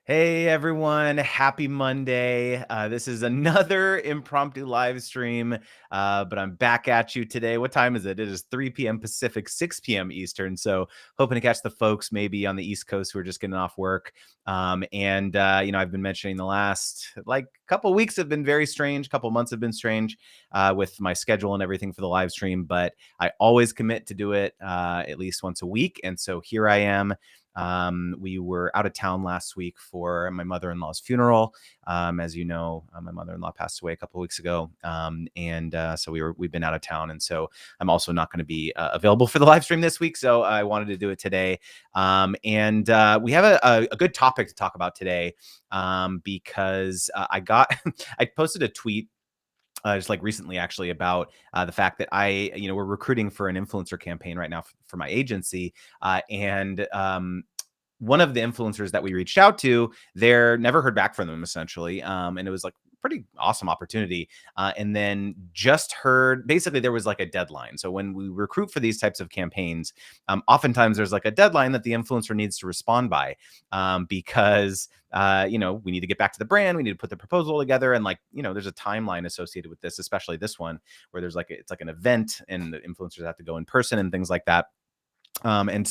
Hey everyone, happy Monday. This is another impromptu live stream, but I'm back at you today. What time is it? It is 3 p.m. Pacific, 6 p.m. Eastern. So, hoping to catch the folks maybe on the East Coast who are just getting off work. I've been mentioning the last couple weeks have been very strange, couple months have been strange with my schedule and everything for the live stream, but I always commit to do it at least once a week. And so, here I am. We were out of town last week for my mother-in-law's funeral. As you know, my mother-in-law passed away a couple weeks ago, so we've been out of town, and so I'm also not going to be available for the live stream this week. So I wanted to do it today, we have a good topic to talk about today because I posted a tweet just like recently actually about the fact that we're recruiting for an influencer campaign right now for my agency. One of the influencers that we reached out to, they're never heard back from them essentially. And it was like pretty awesome opportunity. And then just heard basically there was like a deadline. So when we recruit for these types of campaigns, oftentimes there's like a deadline that the influencer needs to respond by because we need to get back to the brand. We need to put the proposal together. And there's a timeline associated with this, especially this one where it's like an event and the influencers have to go in person and things like that. Didn't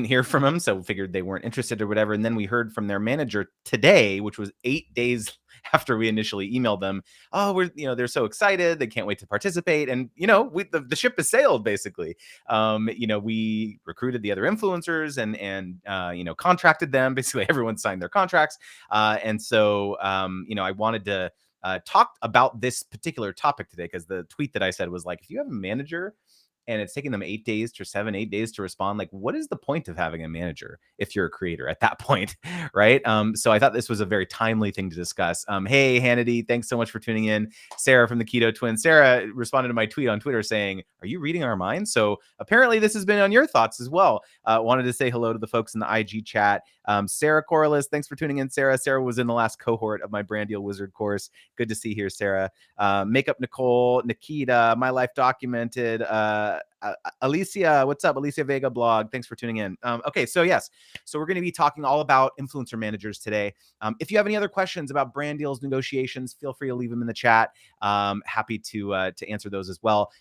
hear from them. So figured they weren't interested or whatever. And then we heard from their manager today, which was 8 days after we initially emailed them. Oh, they're so excited. They can't wait to participate. And, the ship has sailed basically. We recruited the other influencers and contracted them. Basically everyone signed their contracts. I wanted to talk about this particular topic today because the tweet that I said was like, if you have a manager and it's taking them 8 days to respond, like what is the point of having a manager if you're a creator at that point? Right. So I thought this was a very timely thing to discuss. Hey Hannity, thanks so much for tuning in. Sarah from the Keto Twins. Sarah responded to my tweet on Twitter saying, are you reading our minds? So apparently this has been on your thoughts as well. Wanted to say hello to the folks in the IG chat. Sarah Corliss, thanks for tuning in. Sarah was in the last cohort of my Brand Deal Wizard course. Good to see here, Sarah. Makeup Nicole, Nikita, My Life Documented, Alicia, what's up? Alicia Vega blog. Thanks for tuning in. Okay, so yes, so we're going to be talking all about influencer managers today. If you have any other questions about brand deals, negotiations, feel free to leave them in the chat. Happy to answer those as well.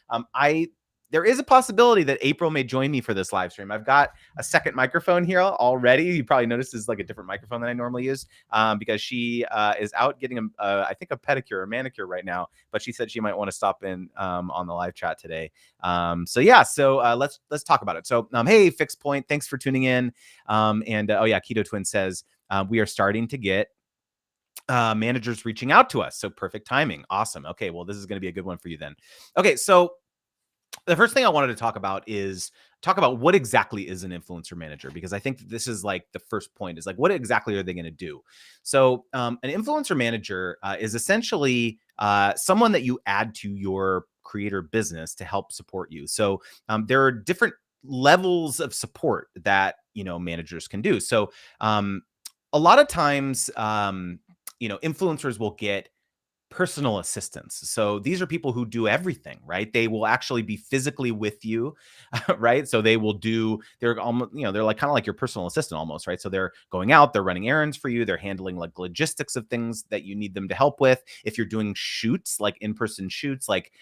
There is a possibility that April may join me for this live stream. I've got a second microphone here already. You probably noticed this is like a different microphone than I normally use because she is out getting I think a pedicure or manicure right now, but she said she might want to stop in on the live chat today. Let's talk about it. So hey, Fixed Point, thanks for tuning in. Keto Twin says we are starting to get managers reaching out to us. So perfect timing. Awesome. Okay, well, this is going to be a good one for you then. Okay, so the first thing I wanted to talk about what exactly is an influencer manager, because I think this is like the first point is like, what exactly are they going to do? So an influencer manager is essentially someone that you add to your creator business to help support you. So there are different levels of support that, managers can do. So a lot of times, influencers will get personal assistants. So these are people who do everything, right? They will actually be physically with you, right? So they're almost, they're like kind of like your personal assistant almost, right? So they're going out, they're running errands for you, they're handling like logistics of things that you need them to help with. If you're doing shoots, like in-person shoots, like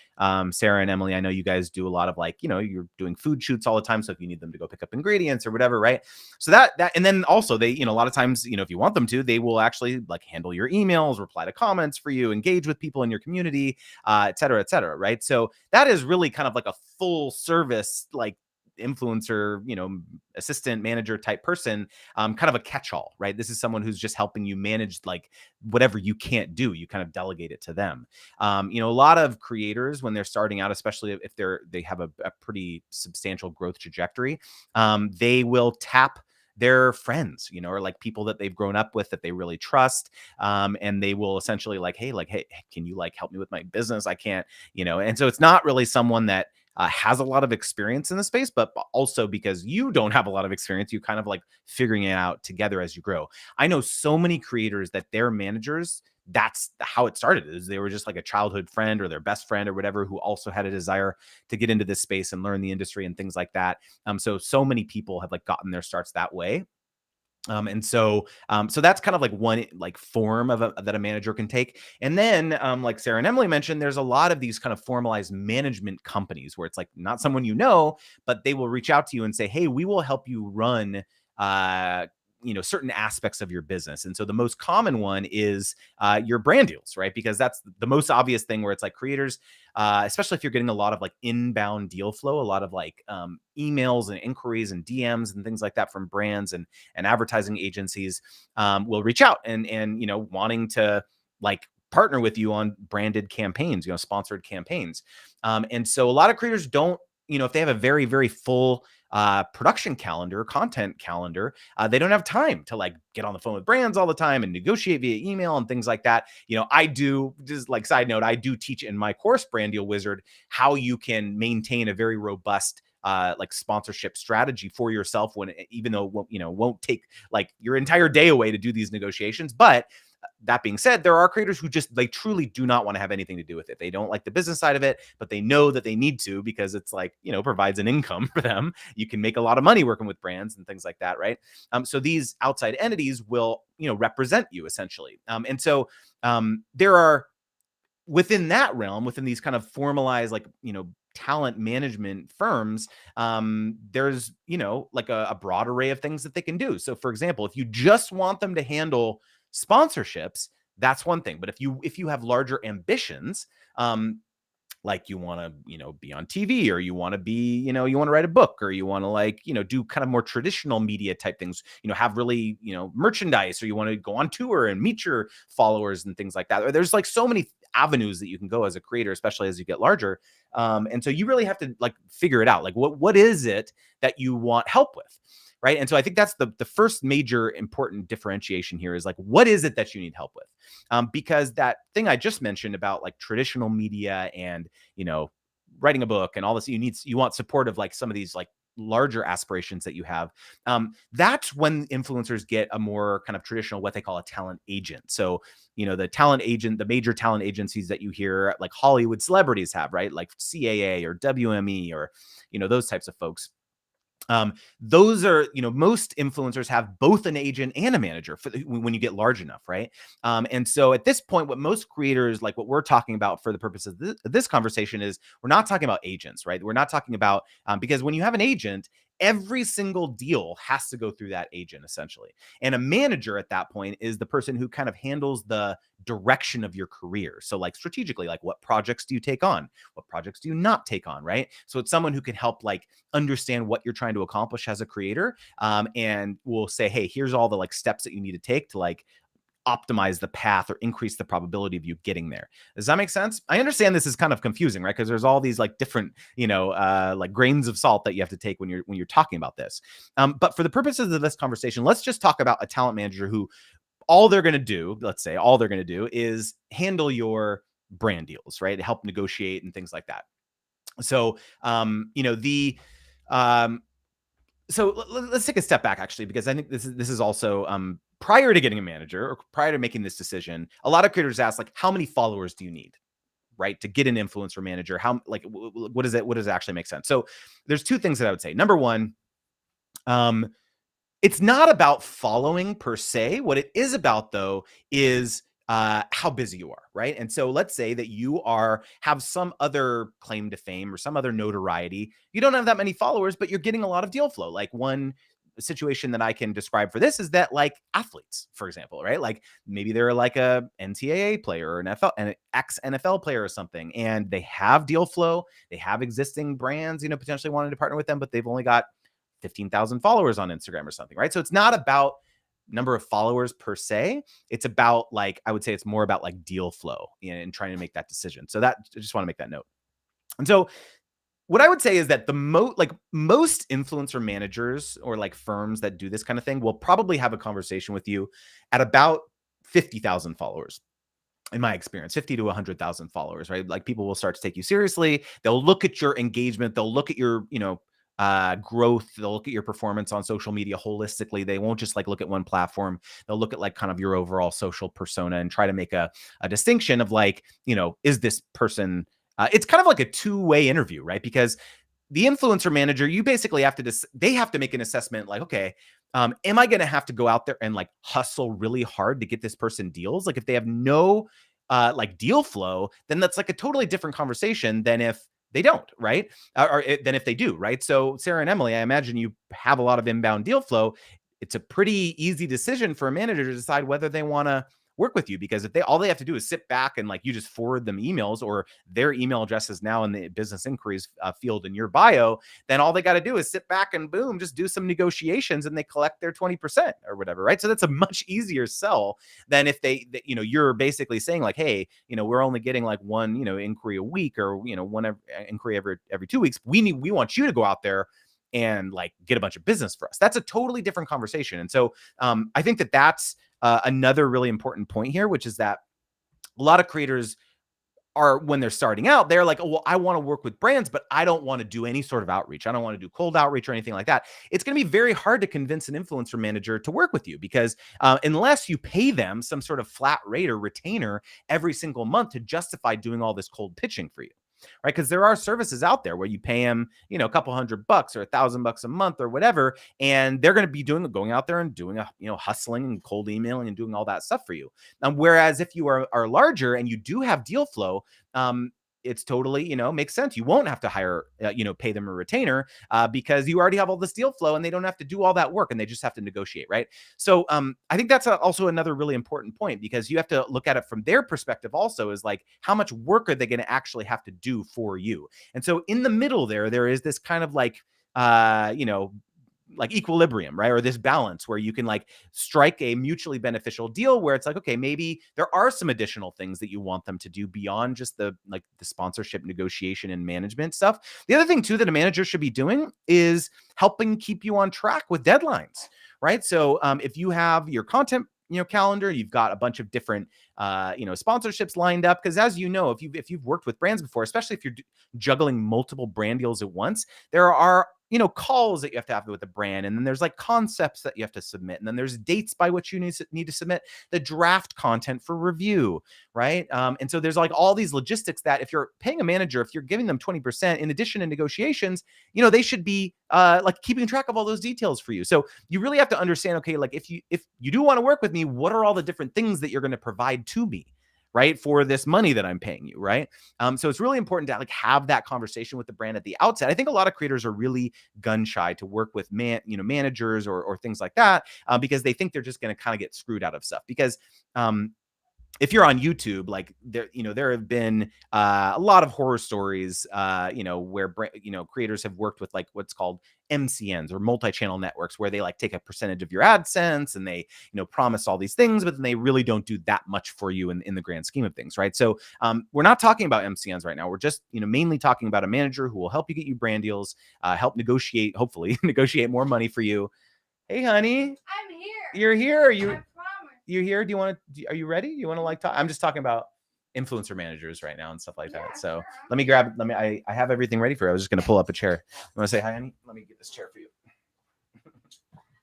Sarah and Emily, I know you guys do a lot of you're doing food shoots all the time. So if you need them to go pick up ingredients or whatever, right? So and then also they, a lot of times, if you want them to, they will actually like handle your emails, reply to comments for you, engage with people in your community, et cetera, right? So that is really kind of like a full service, like influencer, assistant manager type person, kind of a catch-all, right? This is someone who's just helping you manage like whatever you can't do, you kind of delegate it to them. A lot of creators when they're starting out, especially if they have a pretty substantial growth trajectory, they will tap their friends, or like people that they've grown up with that they really trust. And they will essentially hey, can you like help me with my business? I can't, and so it's not really someone that has a lot of experience in the space, but also because you don't have a lot of experience, you kind of like figuring it out together as you grow. I know so many creators that their managers, that's how it started, is they were just like a childhood friend or their best friend or whatever, who also had a desire to get into this space and learn the industry and things like that. So many people have like gotten their starts that way. So that's kind of like one like form of that a manager can take. And then, like Sarah and Emily mentioned, there's a lot of these kind of formalized management companies where it's like not someone you know, but they will reach out to you and say, "Hey, we will help you run." Uh, certain aspects of your business. And so the most common one is your brand deals, right? Because that's the most obvious thing where it's like creators, especially if you're getting a lot of like inbound deal flow, a lot of like emails and inquiries and DMs and things like that from brands and advertising agencies, will reach out and wanting to like partner with you on branded campaigns, sponsored campaigns. And so a lot of creators don't, if they have a very, very full production calendar, content calendar, they don't have time to like get on the phone with brands all the time and negotiate via email and things like that. I do, just like side note, I do teach in my course, Brand Deal Wizard, how you can maintain a very robust like sponsorship strategy for yourself when, even though won't take like your entire day away to do these negotiations. But that being said, there are creators who just they truly do not want to have anything to do with it. They don't like the business side of it, but they know that they need to because it's like, provides an income for them. You can make a lot of money working with brands and things like that, right? So these outside entities will, represent you essentially. And so there are, within that realm, within these kind of formalized, like, talent management firms, there's, like a broad array of things that they can do. So for example, if you just want them to handle sponsorships, that's one thing. But if you have larger ambitions, like you want to, be on TV, or you want to be, you want to write a book, or you want to like, do kind of more traditional media type things, have really, merchandise, or you want to go on tour and meet your followers and things like that. Or there's like so many avenues that you can go as a creator, especially as you get larger. And so you really have to like figure it out. Like what is it that you want help with? Right. And so I think that's the first major important differentiation here is like, what is it that you need help with? Because that thing I just mentioned about like traditional media and, writing a book and all this, you want support of like some of these like larger aspirations that you have. That's when influencers get a more kind of traditional, what they call a talent agent. So, the talent agent, the major talent agencies that you hear like Hollywood celebrities have, right? Like CAA or WME or, those types of folks. Those are, most influencers have both an agent and a manager when you get large enough, right? And so at this point, what most creators, like what we're talking about for the purpose of this conversation, is we're not talking about agents, right? We're not talking about, because when you have an agent, every single deal has to go through that agent essentially. And a manager at that point is the person who kind of handles the direction of your career. So like strategically, like what projects do you take on? What projects do you not take on, right? So it's someone who can help like understand what you're trying to accomplish as a creator, and will say, hey, here's all the like steps that you need to take to like optimize the path or increase the probability of you getting there. Does that make sense? I understand this is kind of confusing, right? Because there's all these like different, like grains of salt that you have to take when you're talking about this. But for the purposes of this conversation, let's just talk about a talent manager who all they're going to do, let's say all they're going to do is handle your brand deals, right? To help negotiate and things like that. So, let's take a step back actually, because I think this is also, prior to getting a manager or prior to making this decision, a lot of creators ask like, how many followers do you need, right, to get an influencer manager? How like what does it actually make sense? So there's two things that I would say. Number one, it's not about following per se. What it is about though is how busy you are, right? And so let's say that you have some other claim to fame or some other notoriety. You don't have that many followers, but you're getting a lot of deal flow. Like one situation that I can describe for this is that like athletes, for example, right? Like maybe they're like a NCAA player or an ex NFL player or something, and they have deal flow. They have existing brands, potentially wanting to partner with them, but they've only got 15,000 followers on Instagram or something, right? So it's not about number of followers per se. It's about like, I would say it's more about like deal flow and trying to make that decision. So that, I just want to make that note. And so what I would say is that most influencer managers or like firms that do this kind of thing will probably have a conversation with you at about 50,000 followers. In my experience, 50 to 100,000 followers, right? Like people will start to take you seriously. They'll look at your engagement. They'll look at your, growth. They'll look at your performance on social media holistically. They won't just like look at one platform. They'll look at like kind of your overall social persona and try to make a distinction of like, is this person, it's kind of like a two-way interview, right? Because the influencer manager, you basically have to, they have to make an assessment like, okay, am I going to have to go out there and like hustle really hard to get this person deals? Like if they have no like deal flow, then that's like a totally different conversation than if they don't, right? Than if they do, right? So Sarah and Emily, I imagine you have a lot of inbound deal flow. It's a pretty easy decision for a manager to decide whether they want to work with you, because if all they have to do is sit back and like you just forward them emails, or their email address is now in the business inquiries field in your bio, then all they got to do is sit back and boom, just do some negotiations and they collect their 20% or whatever, right? So that's a much easier sell than if you're basically saying like, hey, we're only getting like one, inquiry a week, or, one inquiry every 2 weeks. We want you to go out there and like get a bunch of business for us. That's a totally different conversation. And so I think that that's another really important point here, which is that a lot of creators are, when they're starting out, they're like, oh, well, I want to work with brands, but I don't want to do any sort of outreach. I don't want to do cold outreach or anything like that. It's going to be very hard to convince an influencer manager to work with you, because unless you pay them some sort of flat rate or retainer every single month to justify doing all this cold pitching for you. Right. Because there are services out there where you pay them, a couple $100 or $1,000 a month or whatever. And they're going to be going out there and doing hustling and cold emailing and doing all that stuff for you. Whereas if you are larger and you do have deal flow, it's totally, makes sense. You won't have to hire, pay them a retainer because you already have all this deal flow and they don't have to do all that work and they just have to negotiate. Right. So I think that's also another really important point, because you have to look at it from their perspective also, is like, how much work are they going to actually have to do for you? And so in the middle there is this kind of like, like equilibrium, right? Or this balance where you can like strike a mutually beneficial deal where it's like, okay, maybe there are some additional things that you want them to do beyond just the sponsorship negotiation and management stuff. The other thing too that a manager should be doing is helping keep you on track with deadlines, right? So if you have your content calendar, you've got a bunch of different sponsorships lined up, because as if you've worked with brands before, especially if you're juggling multiple brand deals at once, there are calls that you have to have with the brand. And then there's like concepts that you have to submit. And then there's dates by which you need to submit the draft content for review, right? And so there's like all these logistics that if you're paying a manager, if you're giving them 20% in addition to negotiations, they should be like keeping track of all those details for you. So you really have to understand, okay, like if you do want to work with me, what are all the different things that you're going to provide to me, right, for this money that I'm paying you, right? So it's really important to like have that conversation with the brand at the outset. I think a lot of creators are really gun shy to work with managers or things like that because they think they're just going to kind of get screwed out of stuff. Because if you're on YouTube, like there have been a lot of horror stories, where creators have worked with like what's called MCNs or multi-channel networks, where they like take a percentage of your AdSense and they promise all these things, but then they really don't do that much for you in the grand scheme of things, right? So we're not talking about MCNs right now. We're just mainly talking about a manager who will help you get you brand deals, help negotiate, hopefully negotiate more money for you. Hey, honey, I'm here. You're here. You're here. Are you ready? You want to like talk? I'm just talking about influencer managers right now and stuff like that. So sure. I have everything ready for you. I was just going to pull up a chair. You want to say hi, honey? Let me get this chair for you.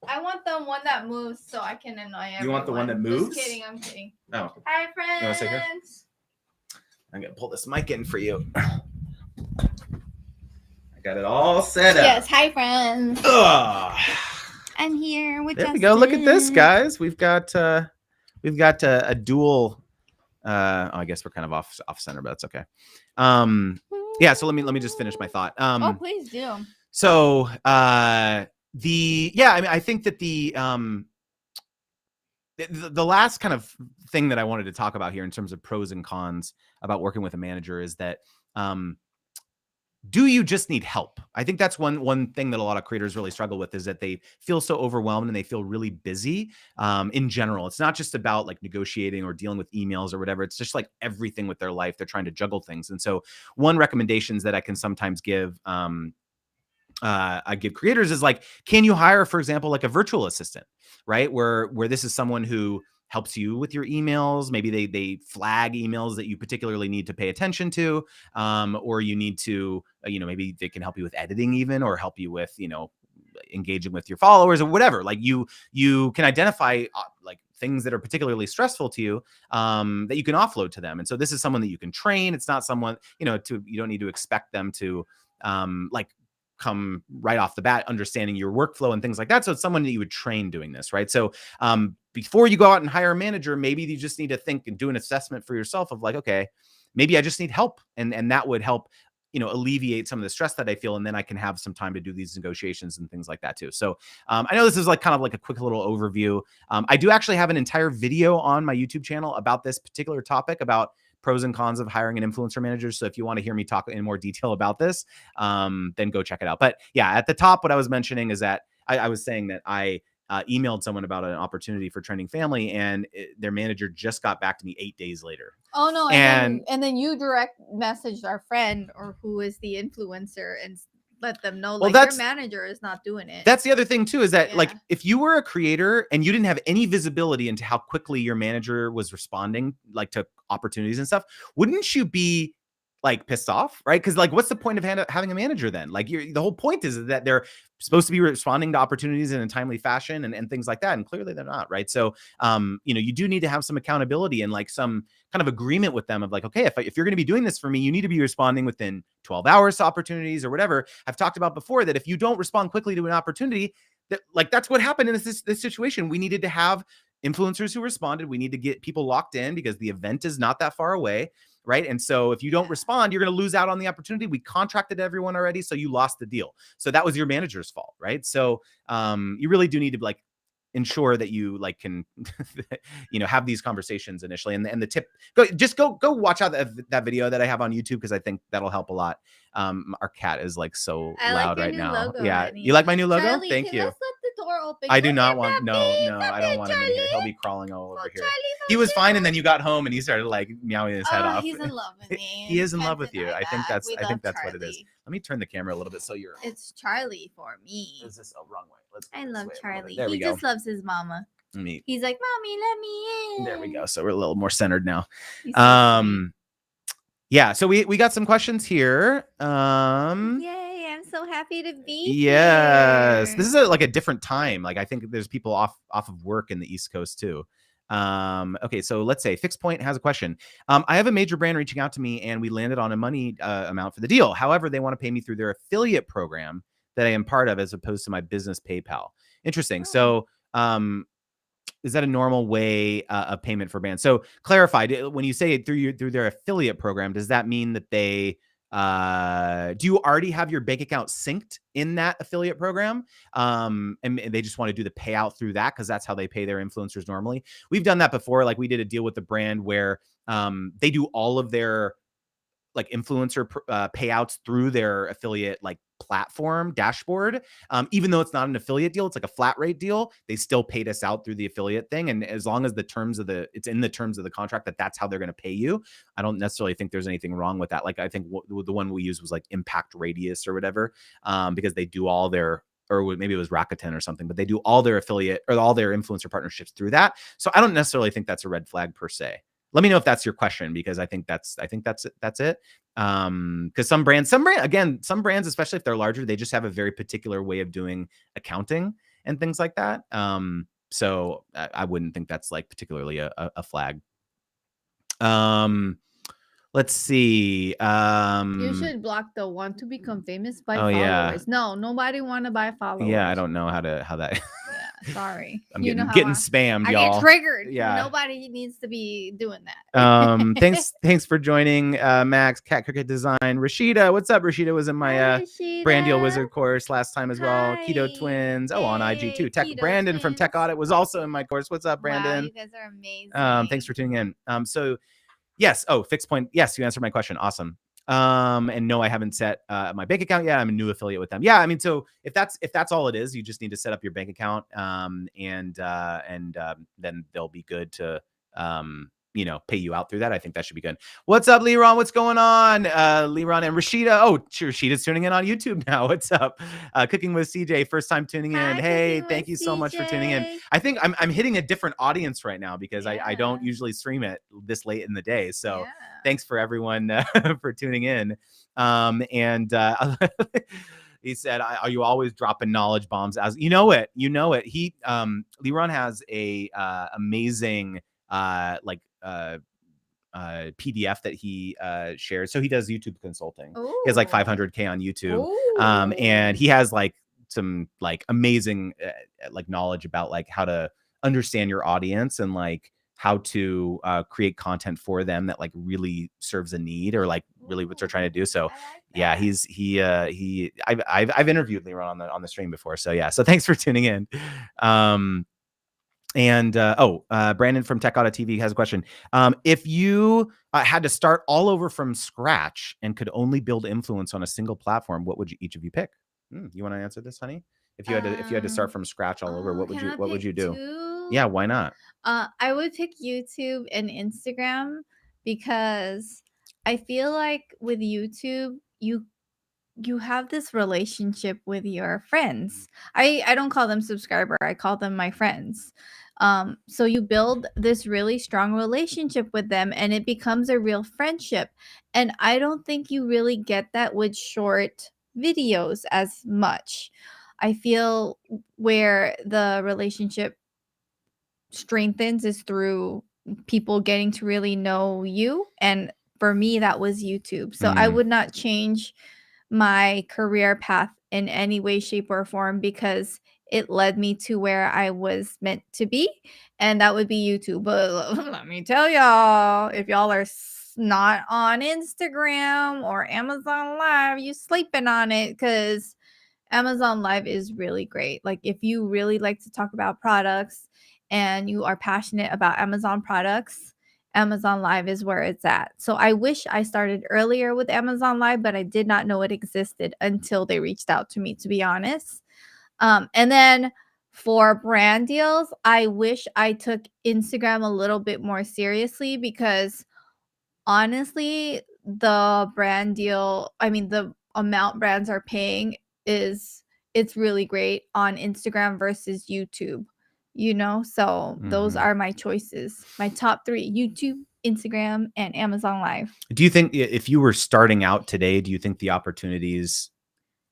I want the one that moves so I can annoy everyone. You want the one that moves? Just kidding. I'm kidding. Oh. Hi, friends. You want to say here? I'm going to pull this mic in for you. I got it all set up. Yes. Hi, friends. Ugh. I'm here with There we go. Look at this, guys. We've got a dual. I guess we're kind of off center, but that's okay. Yeah. So let me just finish my thought. Oh, please do. So I think that the last kind of thing that I wanted to talk about here in terms of pros and cons about working with a manager is that do you just need help? I think that's one thing that a lot of creators really struggle with, is that they feel so overwhelmed and they feel really busy in general. It's not just about like negotiating or dealing with emails or whatever. It's just like everything with their life. They're trying to juggle things. And so one recommendations that I can sometimes give I give creators is like, can you hire, for example, like a virtual assistant, right? Where this is someone who helps you with your emails. Maybe they flag emails that you particularly need to pay attention to, or you need to, maybe they can help you with editing even, or help you with, engaging with your followers or whatever. Like you can identify like things that are particularly stressful to you that you can offload to them. And so this is someone that you can train. It's not someone, you don't need to expect them to like come right off the bat understanding your workflow and things like that. So it's someone that you would train doing this, right? So before you go out and hire a manager, maybe you just need to think and do an assessment for yourself of like, okay, maybe I just need help, and that would help, alleviate some of the stress that I feel, and then I can have some time to do these negotiations and things like that too. So I know this is like kind of like a quick little overview. I do actually have an entire video on my YouTube channel about this particular topic, about pros and cons of hiring an influencer manager. So if you want to hear me talk in more detail about this, then go check it out. But yeah, at the top, what I was mentioning is that I was saying that I emailed someone about an opportunity for Trending Family, and their manager just got back to me 8 days later. Oh no! And then you direct messaged our friend or who is the influencer and let them know, like, your manager is not doing it. That's the other thing too, is that like, if you were a creator and you didn't have any visibility into how quickly your manager was responding, like, to opportunities and stuff, wouldn't you be like pissed off, right? Because like, what's the point of having a manager then? Like, the whole point is that they're supposed to be responding to opportunities in a timely fashion and things like that, and clearly they're not, right? So you do need to have some accountability and like some kind of agreement with them of like, okay, if you're going to be doing this for me, you need to be responding within 12 hours to opportunities or whatever. I've talked about before that if you don't respond quickly to an opportunity, that's what happened in this situation. We needed to have influencers who responded. We need to get people locked in because the event is not that far away. Right. And so if you don't respond, you're going to lose out on the opportunity. We contracted everyone already, so you lost the deal. So that was your manager's fault. Right. So you really do need to like ensure that you like can have these conversations initially. And the tip, go watch out that video that I have on YouTube, because I think that'll help a lot. Our cat is like so loud right now. Logo, yeah, honey. You like my new logo? Charlie, Thank you. Let's let the door open. I do not want no, I don't want him in here. He'll be crawling all over here. He was fine, and then you got home and he started like meowing his head off. He's in love with me. He is in love with you. I think that's what it is. Let me turn the camera a little bit so you're. It's Charlie for me. Is this a wrong way? I love Charlie. He just loves his mama. He's like, mommy, let me in. There we go. So we're a little more centered now. Yeah. So we got some questions here. Yay! I'm so happy to be yes. here. This is like a different time. Like, I think there's people off of work in the East Coast too. Okay, so let's say Fixed Point has a question. I have a major brand reaching out to me, and we landed on a money amount for the deal. However, they want to pay me through their affiliate program that I am part of, as opposed to my business PayPal. Interesting. So is that a normal way of payment for brands? So clarify, when you say it through their affiliate program, does that mean that they do you already have your bank account synced in that affiliate program, and they just want to do the payout through that because that's how they pay their influencers normally? We've done that before. Like, we did a deal with the brand where they do all of their like influencer payouts through their affiliate like platform dashboard. Even though it's not an affiliate deal, it's like a flat rate deal, they still paid us out through the affiliate thing. And as long as it's in the terms of the contract that's how they're going to pay you, I don't necessarily think there's anything wrong with that. Like, I think the one we used was like Impact Radius or whatever, because they do all their, or maybe it was Rakuten or something, but they do all their affiliate or all their influencer partnerships through that. So I don't necessarily think that's a red flag per se. Let me know if that's your question, because I think that's it. Because some brands, especially if they're larger, they just have a very particular way of doing accounting and things like that. So I wouldn't think that's like particularly a flag. Let's see. You should block the want to become famous by followers. Yeah. No, nobody want to buy followers. Yeah, I don't know how that. Yeah, sorry. I'm getting spammed, y'all. I get triggered. Yeah. Nobody needs to be doing that. Thanks for joining, Max, Cat Cricket Design. Rashida, what's up? Rashida was in my Brand Deal Wizard course last time as well. Hi. Keto Twins. Oh, on IG too. Brandon Twins from Tech Audit was also in my course. What's up, Brandon? Wow, you guys are amazing. Thanks for tuning in. So yes. Oh, Fixed Point. Yes, you answered my question. Awesome. And no, I haven't set my bank account yet. I'm a new affiliate with them. Yeah, I mean, so if that's all it is, you just need to set up your bank account, and then they'll be good to pay you out through that. I think that should be good. What's up, Leron? What's going on? Leron and Rashida. Oh, Rashida's tuning in on YouTube now. What's up? Cooking with CJ, first time tuning in. Hi, hey, thank you so much for tuning in. I think I'm hitting a different audience right now because I don't usually stream it this late in the day. So thanks for everyone for tuning in. He said, "Are you always dropping knowledge bombs?" As you know it. He Leron has a amazing PDF that he shares. So he does YouTube consulting. Ooh. He has like 500K on YouTube. Ooh. And he has like some like amazing like knowledge about like how to understand your audience and like how to create content for them that like really serves a need or like really what they're trying to do. So like yeah, I've interviewed Liron on the stream before. So yeah, so thanks for tuning in. Brandon from Tech Auto TV has a question. If you had to start all over from scratch and could only build influence on a single platform, what would each of you pick? You want to answer this, honey? If you had to start from scratch all over, what would you do? Yeah, why not? I would pick YouTube and Instagram because I feel like with YouTube, you have this relationship with your friends. I don't call them subscriber, I call them my friends. So you build this really strong relationship with them and it becomes a real friendship. And I don't think you really get that with short videos as much. I feel where the relationship strengthens is through people getting to really know you. And for me, that was YouTube. So I would not change my career path in any way, shape, or form because it led me to where I was meant to be. And that would be YouTube. But let me tell y'all, if y'all are not on Instagram or Amazon Live, you sleeping on it because Amazon Live is really great. Like if you really like to talk about products and you are passionate about Amazon products, Amazon Live is where it's at. So I wish I started earlier with Amazon Live, but I did not know it existed until they reached out to me, to be honest. And then for brand deals, I wish I took Instagram a little bit more seriously because honestly, the brand deal, I mean, the amount brands are paying it's really great on Instagram versus YouTube, you know? So those are my choices. My top 3, YouTube, Instagram, and Amazon Live. Do you think if you were starting out today, do you think the opportunities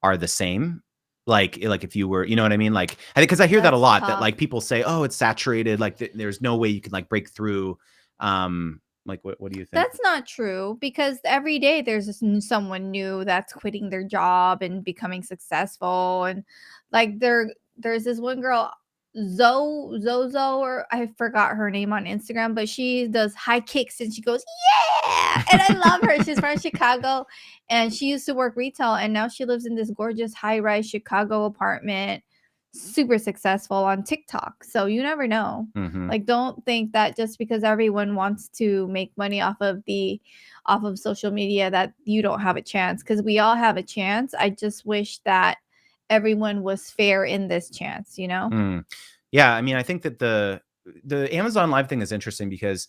are the same? Like if you were, you know what I mean? Like, I think, cause I hear that a lot that like people say, oh, it's saturated. Like there's no way you can like break through. Like, what do you think? That's not true because every day there's someone new that's quitting their job and becoming successful. And like there's this one girl, Zozo, or I forgot her name on Instagram, but she does high kicks and she goes, yeah. And I love her. She's from Chicago and she used to work retail and now she lives in this gorgeous high-rise Chicago apartment, super successful on TikTok. So you never know. Like don't think that just because everyone wants to make money off of social media that you don't have a chance, because we all have a chance. I just wish that everyone was fair in this chance, you know? Yeah, I mean, I think that the Amazon Live thing is interesting because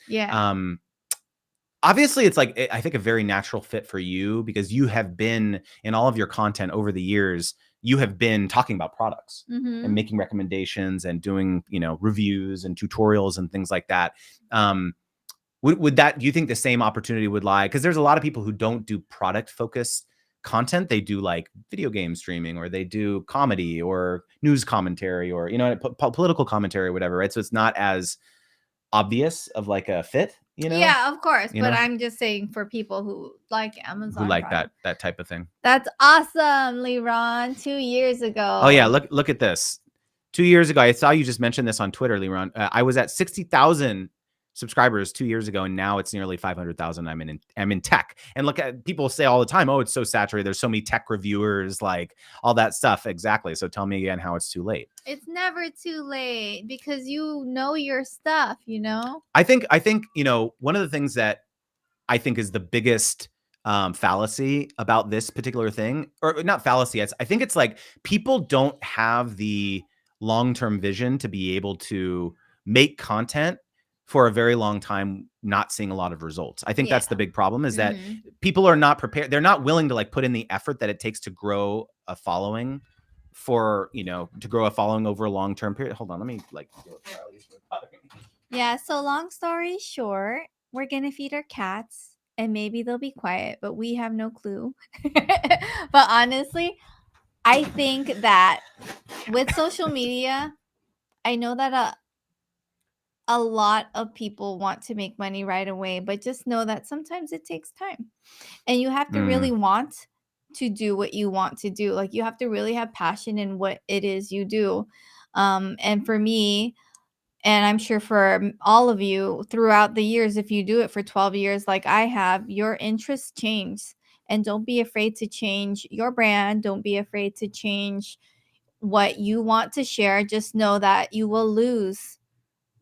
obviously it's like I think a very natural fit for you because you have been in all of your content over the years, you have been talking about products and making recommendations and doing, you know, reviews and tutorials and things like that. Would that, do you think the same opportunity would lie? Because there's a lot of people who don't do product focused content. They do like video game streaming or they do comedy or news commentary or, you know, political commentary or whatever, right? So it's not as obvious of like a fit, you know? Yeah, of course. But I'm just saying for people who like Amazon, who like that type of thing. That's awesome, Liron. 2 years ago. Oh yeah, look at this. 2 years ago, I saw you just mention this on Twitter, Liron. I was at 60,000 subscribers 2 years ago, and now it's nearly 500,000. I'm in tech, and look at people say all the time, "Oh, it's so saturated. There's so many tech reviewers, like all that stuff." Exactly. So tell me again how it's too late. It's never too late because you know your stuff. You know. I think you know, one of the things that I think is the biggest fallacy about this particular thing, or not fallacy. I think it's like people don't have the long-term vision to be able to make content for a very long time, not seeing a lot of results. I think that's the big problem is that people are not prepared. They're not willing to like put in the effort that it takes to grow a following for, you know, to grow a following over a long-term period. Hold on. Let me like. Yeah. So long story short, we're going to feed our cats and maybe they'll be quiet, but we have no clue. But honestly, I think that with social media, I know that a lot of people want to make money right away, but just know that sometimes it takes time. And you have to Mm, really want to do what you want to do. Like, you have to really have passion in what it is you do. And for me, and I'm sure for all of you throughout the years, if you do it for 12 years like I have, your interests change. And don't be afraid to change your brand. Don't be afraid to change what you want to share. Just know that you will lose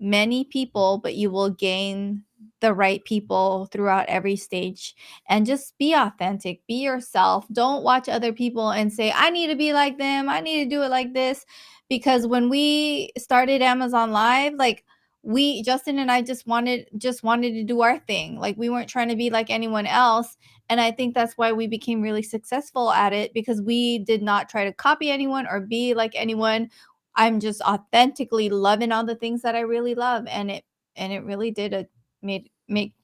many people, but you will gain the right people throughout every stage. And just be authentic, be yourself. Don't watch other people and say, I need to be like them, I need to do it like this. Because when we started Amazon Live, like, we Justin and I just wanted to do our thing. Like, we weren't trying to be like anyone else. And I think that's why we became really successful at it, because we did not try to copy anyone or be like anyone. I'm just authentically loving all the things that I really love, and it really did a made make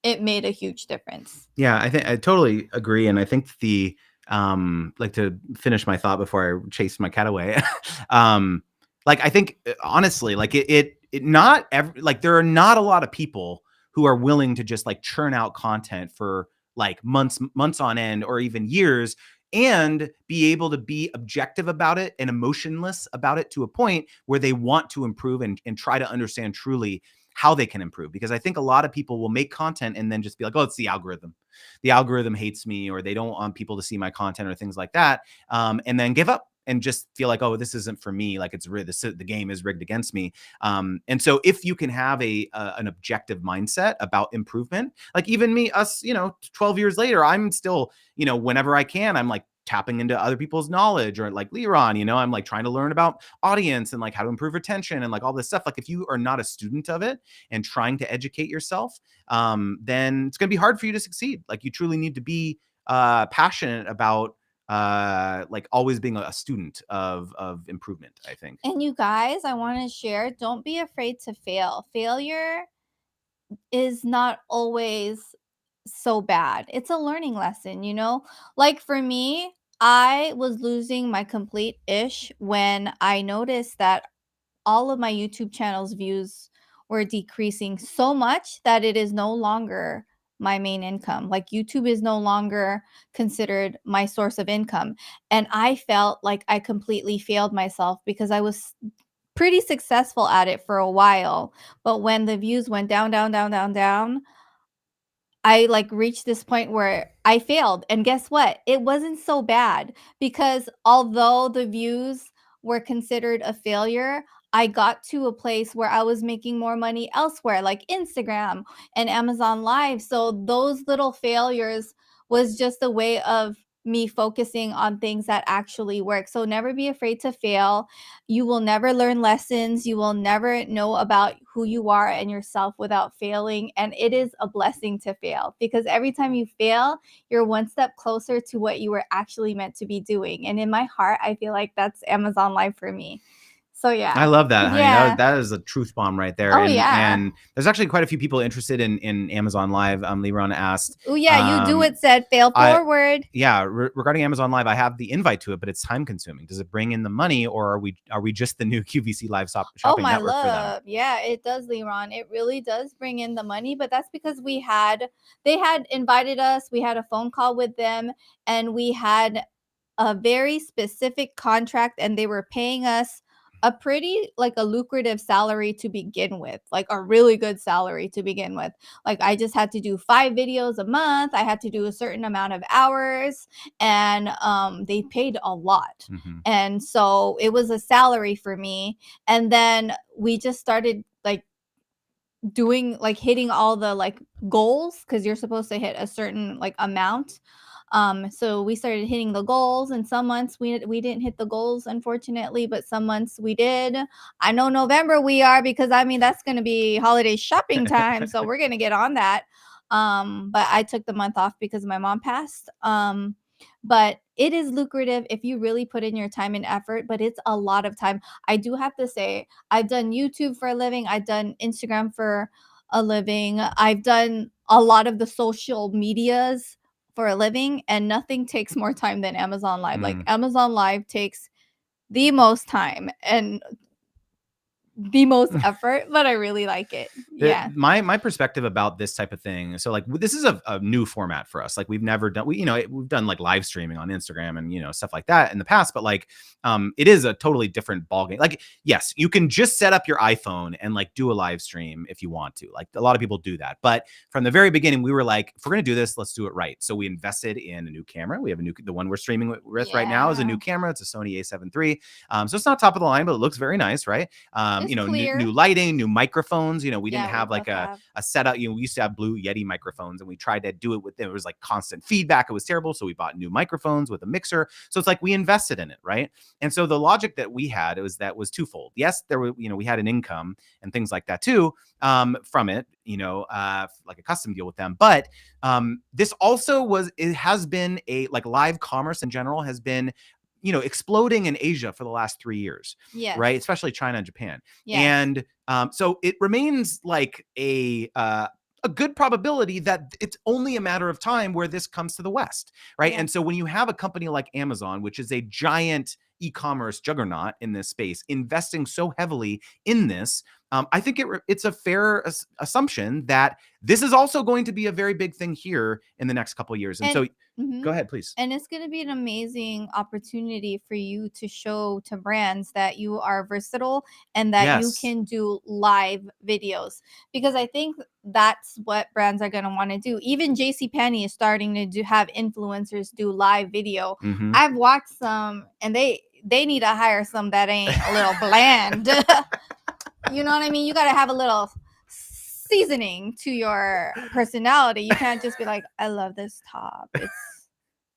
it made a huge difference. yeah, I think I totally agree, and I think like to finish my thought before I chase my cat away. um, like I think honestly, like it not every like there are not a lot of people who are willing to just like churn out content for like months on end or even years and be able to be objective about it and emotionless about it to a point where they want to improve and try to understand truly how they can improve. Because I think a lot of people will make content and then just be like, oh, it's the algorithm. The algorithm hates me, or they don't want people to see my content or things like that. And then give up and just feel like, oh, this isn't for me. Like it's rigged. The game is rigged against me. And so if you can have an objective mindset about improvement, like even me, us, 12 years later, I'm still, whenever I can, I'm like tapping into other people's knowledge, or like Leron, I'm like trying to learn about audience and like how to improve retention and like all this stuff. Like if you are not a student of it and trying to educate yourself, then it's going to be hard for you to succeed. Like you truly need to be passionate about like always being a student of improvement, I think. And you guys, I want to share, don't be afraid to fail. Failure is not always so bad. It's a learning lesson, you know? Like for me, I was losing my complete ish when I noticed that all of my YouTube channel's views were decreasing so much that it is no longer my main income. Like, YouTube is no longer considered my source of income. And I felt like I completely failed myself because I was pretty successful at it for a while. But when the views went down, down, down, down, down, I, like, reached this point where I failed, and guess what? It wasn't so bad, because although the views were considered a failure, I got to a place where I was making more money elsewhere, like Instagram and Amazon Live. So those little failures was just a way of me focusing on things that actually work. So never be afraid to fail. You will never learn lessons. You will never know about who you are and yourself without failing. And it is a blessing to fail, because every time you fail, you're one step closer to what you were actually meant to be doing. And in my heart, I feel like that's Amazon Live for me. So I yeah. love that, honey. Yeah. That is a truth bomb right there. Oh And yeah. there's actually quite a few people interested in Amazon Live. Leron asked. Oh yeah, you do it, said fail I forward. Yeah, regarding Amazon Live, I have the invite to it, but it's time consuming. Does it bring in the money, or are we just the new QVC Live Oh shopping my network for them? love. Yeah, it does, Leron. It really does bring in the money, but that's because they had invited us. We had a phone call with them, and we had a very specific contract, and they were paying us a pretty, like, a lucrative salary to begin with, like a really good salary to begin with. Like, I just had to do 5 videos a month. I had to do a certain amount of hours, and they paid a lot. Mm-hmm. And so it was a salary for me. And then we just started, like, doing, like, hitting all the, like, goals, because you're supposed to hit a certain, like, amount. So we started hitting the goals, and some months we didn't hit the goals, unfortunately, but some months we did. I know November we are, because I mean that's going to be holiday shopping time, so we're going to get on that. But I took the month off because my mom passed. But it is lucrative if you really put in your time and effort, but it's a lot of time. I do have to say, I've done YouTube for a living, I've done Instagram for a living, I've done a lot of the social medias for a living, and nothing takes more time than Amazon Live. Like, Amazon Live takes the most time, and the most effort, but I really like it. Yeah. My perspective about this type of thing. So like this is a new format for us. Like we've never done, we've done like live streaming on Instagram and stuff like that in the past, but like it is a totally different ballgame. Like yes, you can just set up your iPhone and like do a live stream if you want to. Like a lot of people do that, but from the very beginning we were like, if we're gonna do this, let's do it right. So we invested in a new camera. We have the one we're streaming with right now is a new camera. It's a Sony A7 III. So it's not top of the line, but it looks very nice, right? It's clear. New lighting, new microphones. We didn't Yeah, have we like both a have. setup. We used to have Blue Yeti microphones, and we tried to do it with it was like constant feedback. It was terrible. So we bought new microphones with a mixer. So it's like we invested in it, right? And so the logic that we had was twofold. Yes, there were we had an income and things like that too from it, like a custom deal with them. But this also has been a like live commerce in general has been exploding in Asia for the last 3 years, Yes. right? Especially China and Japan. Yes. And so it remains like a good probability that it's only a matter of time where this comes to the West, right? Yeah. And so when you have a company like Amazon, which is a giant e-commerce juggernaut in this space, investing so heavily in this, I think it's a fair assumption that this is also going to be a very big thing here in the next couple of years. And so go ahead, please. And it's going to be an amazing opportunity for you to show to brands that you are versatile and that you Yes. can do live videos, because I think that's what brands are going to want to do. Even JCPenney is starting to have influencers do live video. Mhm. I've watched some, and they need to hire some that ain't a little bland. You know what I mean? You got to have a little seasoning to your personality. You can't just be like, I love this top. It's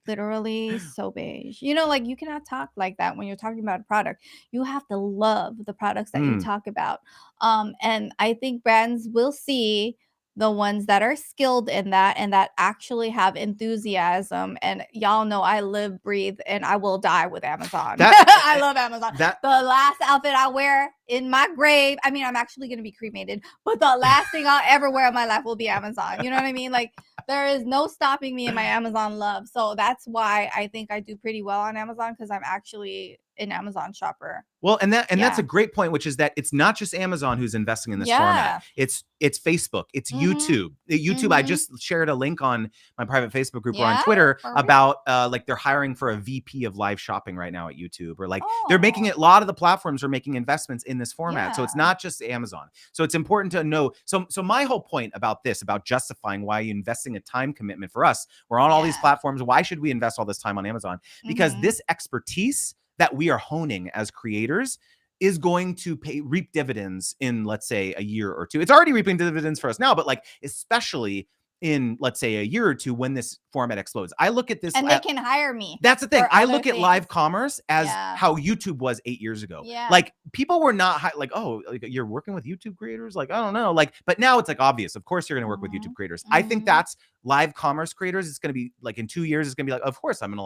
literally so beige. Like you cannot talk like that when you're talking about a product. You have to love the products that you talk about. And I think brands will see the ones that are skilled in that and that actually have enthusiasm. And y'all know I live, breathe, and I will die with Amazon. I love Amazon. The last outfit I wear in my grave, I mean, I'm actually going to be cremated, but the last thing I'll ever wear in my life will be Amazon. You know what I mean? Like there is no stopping me in my Amazon love. So that's why I think I do pretty well on Amazon, because I'm actually an Amazon shopper. Well, and that's a great point, which is that it's not just Amazon who's investing in this format. It's Facebook, it's YouTube. YouTube, I just shared a link on my private Facebook group or on Twitter about like they're hiring for a VP of live shopping right now at YouTube, or like they're making it. A lot of the platforms are making investments in this format, so it's not just Amazon. So it's important to know. So my whole point about this, about justifying why you're investing a time commitment for us, we're on all these platforms. Why should we invest all this time on Amazon? Because this expertise that we are honing as creators is going to reap dividends in, let's say, a year or two. It's already reaping dividends for us now, but like especially in, let's say, a year or two when this format explodes. I look at this, and they can hire me. That's the thing. I look at live commerce as how YouTube was 8 years ago. Like people were not like, oh, like, you're working with YouTube creators. Like, I don't know. Like, but now it's like obvious. Of course, you're going to work with YouTube creators. I think that's live commerce creators. It's going to be like in 2 years, it's going to be like, of course, I'm going to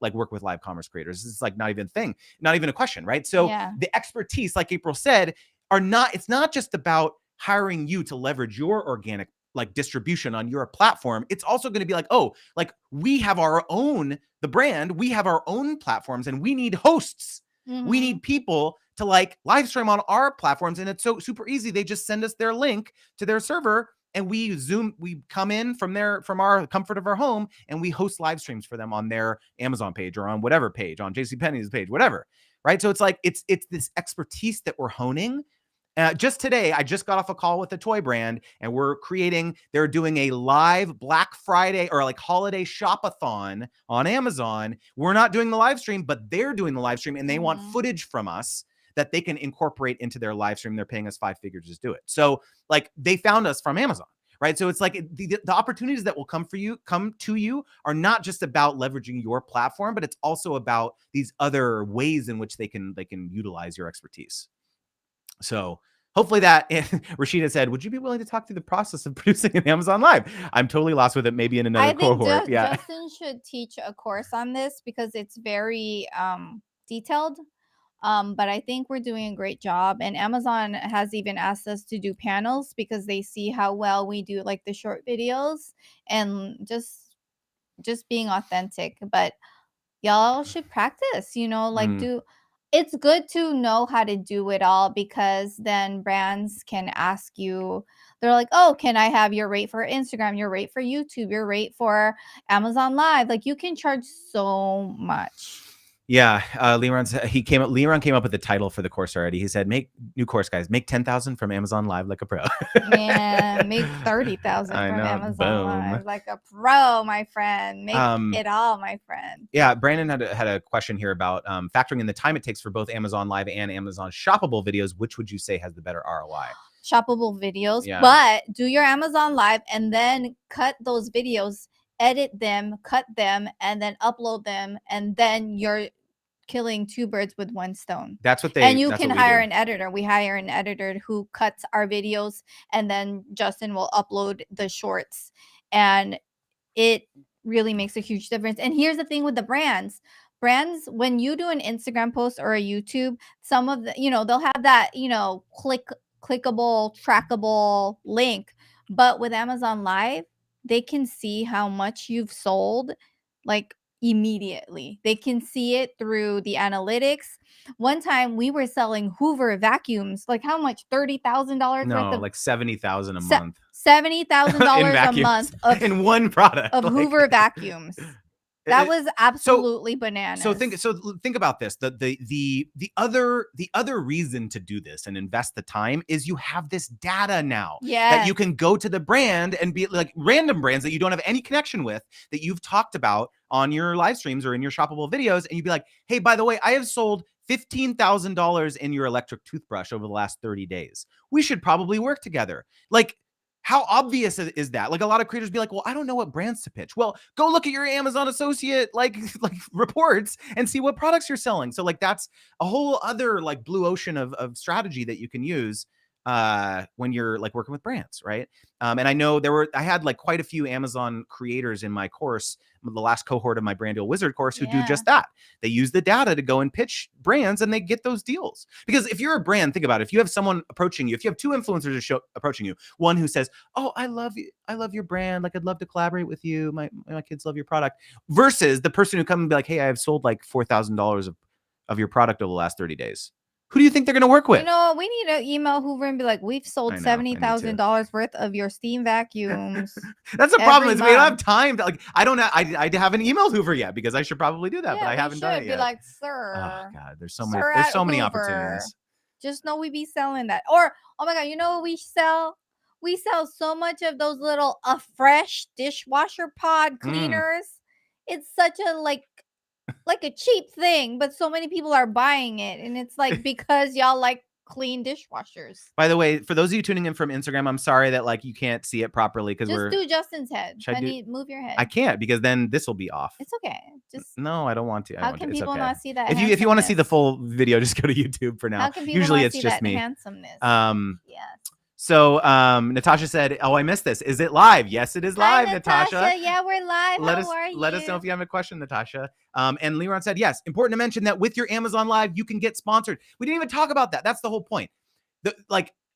like work with live commerce creators. It's like not even a thing, not even a question, right? So the expertise, like April said, it's not just about hiring you to leverage your organic like distribution on your platform. It's also going to be like, oh, like we have our own, the brand, we have our own platforms and we need hosts. We need people to like live stream on our platforms. And it's so super easy. They just send us their link to their server and we come in from our comfort of our home and we host live streams for them on their Amazon page or on whatever page, on JCPenney's page, whatever. Right. So it's like, it's this expertise that we're honing. Just today, I just got off a call with a toy brand and they're doing a live Black Friday or like holiday shop-a-thon on Amazon. We're not doing the live stream, but they're doing the live stream and they want footage from us that they can incorporate into their live stream. They're paying us 5 figures to do it. So like they found us from Amazon, right? So it's like the opportunities that will come to you are not just about leveraging your platform, but it's also about these other ways in which they can utilize your expertise. So hopefully that Rashida said, would you be willing to talk through the process of producing an Amazon Live? I'm totally lost with it. Maybe in another cohort. Justin should teach a course on this because it's very detailed. But I think we're doing a great job. And Amazon has even asked us to do panels because they see how well we do like the short videos and just being authentic. But y'all should practice, like it's good to know how to do it all, because then brands can ask you, they're like, oh, can I have your rate for Instagram, your rate for YouTube, your rate for Amazon Live? Like, you can charge so much. Yeah, Leron came up with the title for the course already. He said, "Make new course, guys. Make 10,000 from Amazon Live like a pro." Yeah, make 30,000 I from know. Amazon Boom. Live like a pro, my friend. Make it all, my friend. Yeah, Brandon had a question here about factoring in the time it takes for both Amazon Live and Amazon Shoppable videos. Which would you say has the better ROI? Shoppable videos, Yeah. but do your Amazon Live and then cut those videos, edit them, cut them, and then upload them, and then you're killing two birds with one stone. That's what And you that's can what we hire do. an editor. We hire an editor who cuts our videos, and then Justin will upload the shorts, and it really makes a huge difference. And here's the thing with the brands. Brands, when you do an Instagram post or a YouTube, some of the, they'll have that, clickable, trackable link. But with Amazon Live, they can see how much you've sold, like, immediately. They can see it through the analytics. One time we were selling Hoover vacuums, like how much? $30,000 No, worth of like 70,000 a month. $70,000 a month of in one product of like, Hoover vacuums. That was absolutely bananas. So think about this. The other reason to do this and invest the time is you have this data now that you can go to the brand and be like random brands that you don't have any connection with that you've talked about on your live streams or in your shoppable videos, and you'd be like, hey, by the way, I have sold $15,000 in your electric toothbrush over the last 30 days. We should probably work together. Like, how obvious is that? Like, a lot of creators be like, well, I don't know what brands to pitch. Well, go look at your Amazon associate like reports and see what products you're selling. So like, that's a whole other like blue ocean of strategy that you can use when you're like working with brands, right? And I know I had like quite a few Amazon creators in my course, the last cohort of my Brand Deal Wizard course, who do just that. They use the data to go and pitch brands, and they get those deals. Because if you're a brand, think about it. If you have someone approaching you, if you have two influencers approaching you, one who says, oh, I love you, I love your brand, like I'd love to collaborate with you, my kids love your product, versus the person who comes and be like, hey, I have sold like $4,000 of your product over the last 30 days. Who do you think they're going to work with? We need to email Hoover and be like, we've sold $70,000 worth of your steam vacuums. That's the problem. Is we don't have time to like. I haven't emailed Hoover yet because I should probably do that, but I haven't done it yet. Be like, sir. Oh God, there's so many opportunities. Just know we be selling that. Or, oh my God, you know what we sell? We sell so much of those little fresh dishwasher pod cleaners. It's such a like a cheap thing, but so many people are buying it, and it's like because y'all like clean dishwashers. By the way, for those of you tuning in from Instagram, I'm sorry that like you can't see it properly because just do Justin's head. Move your head. I can't because then this will be off. It's okay. No, I don't want to. How can people not see that? If you want to see the full video, just go to YouTube for now. How can people Usually not it's see just that me. Handsomeness? Yes. So Natasha said, oh, I missed this. Is it live? Yes, it is live, Hi, Natasha. Yeah, we're live. Let us know if you have a question, Natasha. And Leron said, yes, important to mention that with your Amazon Live, you can get sponsored. We didn't even talk about that. That's the whole point.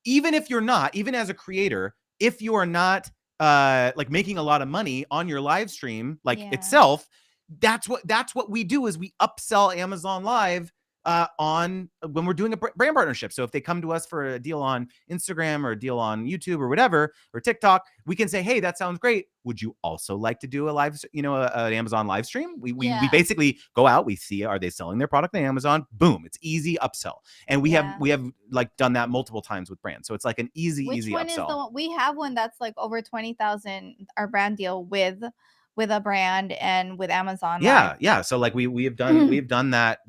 Even if you're not, even as a creator, if you are not like making a lot of money on your live stream, itself, that's what we do is we upsell Amazon Live on when we're doing a brand partnership. So if they come to us for a deal on Instagram or a deal on YouTube or whatever, or TikTok, we can say, hey, that sounds great. Would you also like to do a live, an Amazon live stream? We basically go out, we see, are they selling their product on Amazon? Boom. It's easy upsell. And we have like done that multiple times with brands. So it's like an easy upsell. Is the one? We have one that's like over 20,000, our brand deal with a brand and with Amazon. Yeah. So like we have done that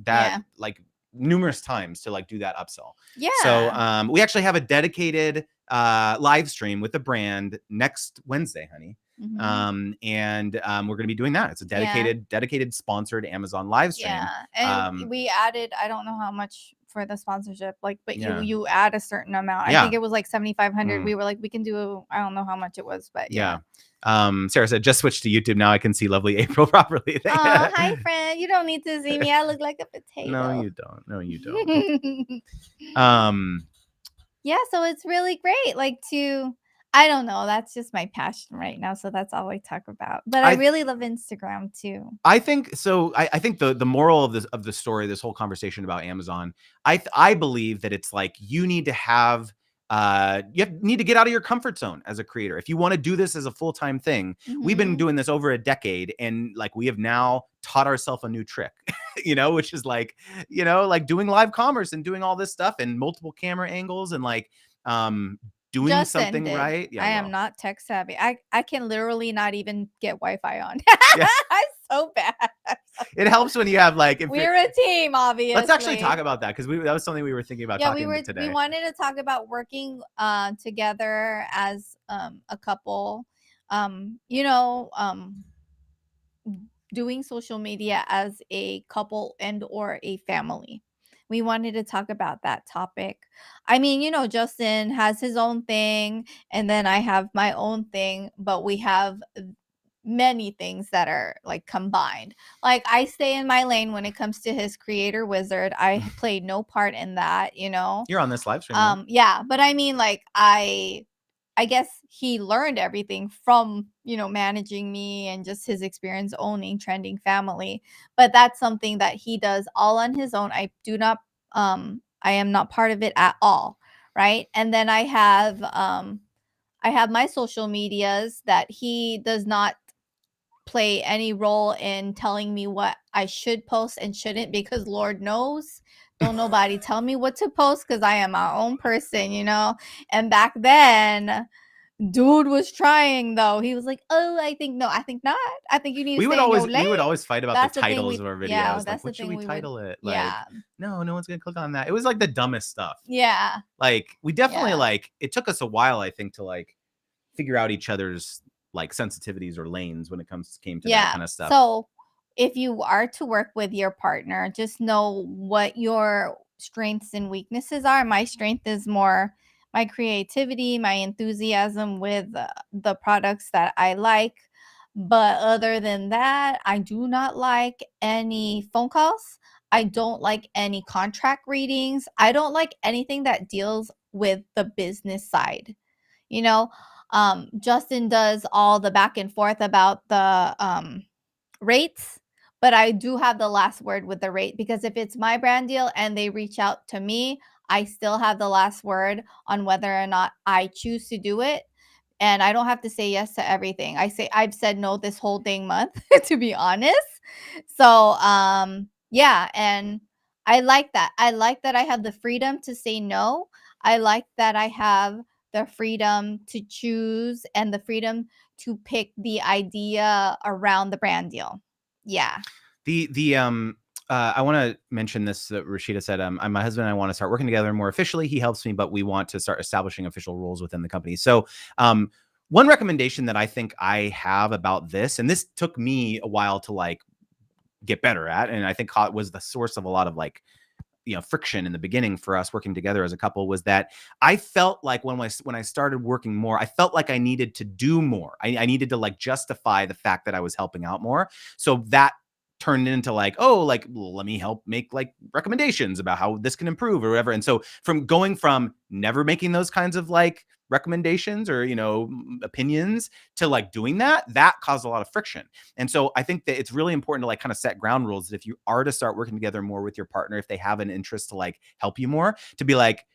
like numerous times to like do that upsell. Yeah. So we actually have a dedicated live stream with the brand next Wednesday, honey. Mm-hmm. And we're going to be doing that. It's a dedicated sponsored Amazon live stream. Yeah. And we added, I don't know how much for the sponsorship, you add a certain amount. I think it was like 7,500. We were like, we can do, I don't know how much it was, but yeah. Sarah said, just switch to YouTube now. I can see lovely April properly. Oh, hi friend. You don't need to see me. I look like a potato. No, you don't. Yeah, so it's really great. I don't know. That's just my passion right now. So that's all I talk about. But I I really love Instagram too. I think so. I think the moral of the story, this whole conversation about Amazon, I believe that it's like you need to have need to get out of your comfort zone as a creator. If you want to do this as a full-time thing, we've been Mhm. doing this over a decade, and like we have now taught ourselves a new trick, which is like, like doing live commerce and doing all this stuff and multiple camera angles and like doing Justin something did. right. Yeah, I am well, not tech savvy. I can literally not even get Wi-Fi on. yeah. I'm so bad. It helps when you have like if We're a team, obviously. let's actually talk about that because that was something we were thinking about Yeah, talking we today. wanted to talk about working together as a couple. You know, doing social media as a couple and or a family. We wanted to talk about that topic. I mean, Justin has his own thing and then I have my own thing, but we have many things that are like combined. Like I stay in my lane when it comes to his creator wizard. I played no part in that, You're on this live stream. Though. Yeah, but I mean like I guess he learned everything from, managing me and just his experience owning Trending Family. But that's something that he does all on his own. I am not part of it at all, right? And then I have my social medias that he does not play any role in telling me what I should post and shouldn't because Lord knows don't nobody tell me what to post because I am my own person, And back then, dude was trying though. He was like, "Oh, I think no, I think not. I think you need to stay in your lane." We would always fight about That's the the thing titles of our yeah, videos. Like, that's the what should thing we we would title it? Like, yeah. no one's gonna click on that. It was like the dumbest stuff. Yeah. Like, we definitely Yeah. like it took us a while, I think, to like figure out each other's like sensitivities or lanes when it came to that kind of stuff. So if you are to work with your partner, just know what your strengths and weaknesses are. My strength is more my creativity, my enthusiasm with the products that I like. But other than that, I do not like any phone calls. I don't like any contract readings. I don't like anything that deals with the business side. You know, Justin does all the back and forth about the rates, but I do have the last word with the rate because if it's my brand deal and they reach out to me, I still have the last word on whether or not I choose to do it. And I don't have to say yes to everything. I've said no this whole dang month, to be honest. So yeah, and I like that. I like that I have the freedom to say no. I like that I have the freedom to choose and the freedom to pick the idea around the brand deal. Yeah. I want to mention this that Rashida said, my husband and I want to start working together more officially. He helps me, but we want to start establishing official rules within the company. So, one recommendation that I think I have about this, and this took me a while to like get better at, and I think was the source of a lot of like, friction in the beginning for us working together as a couple, was that I felt like when I started working more, I felt like I needed to do more. I needed to like justify the fact that I was helping out more. So that turned into like, oh, like, well, let me help make like recommendations about how this can improve or whatever. And so from going from never making those kinds of like recommendations or, opinions to like doing that caused a lot of friction. And so I think that it's really important to like kind of set ground rules that if you are to start working together more with your partner, if they have an interest to like help you more, to be like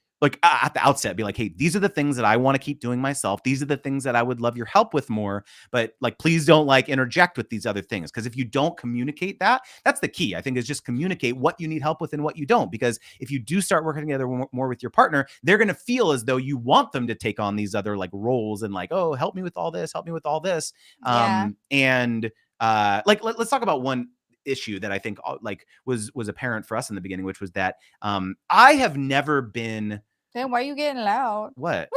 at the outset, be like, hey, these are the things that I want to keep doing myself. These are the things that I would love your help with more, but like, please don't like interject with these other things. Because if you don't communicate that, that's the key, I think, is just communicate what you need help with and what you don't. Because if you do start working together more with your partner, they're going to feel as though you want them to take on these other like roles and like, oh, help me with all this, help me with all this. Yeah. And like, let's talk about one issue that I think like was apparent for us in the beginning, which was that I have never been. Then why are you getting loud? What?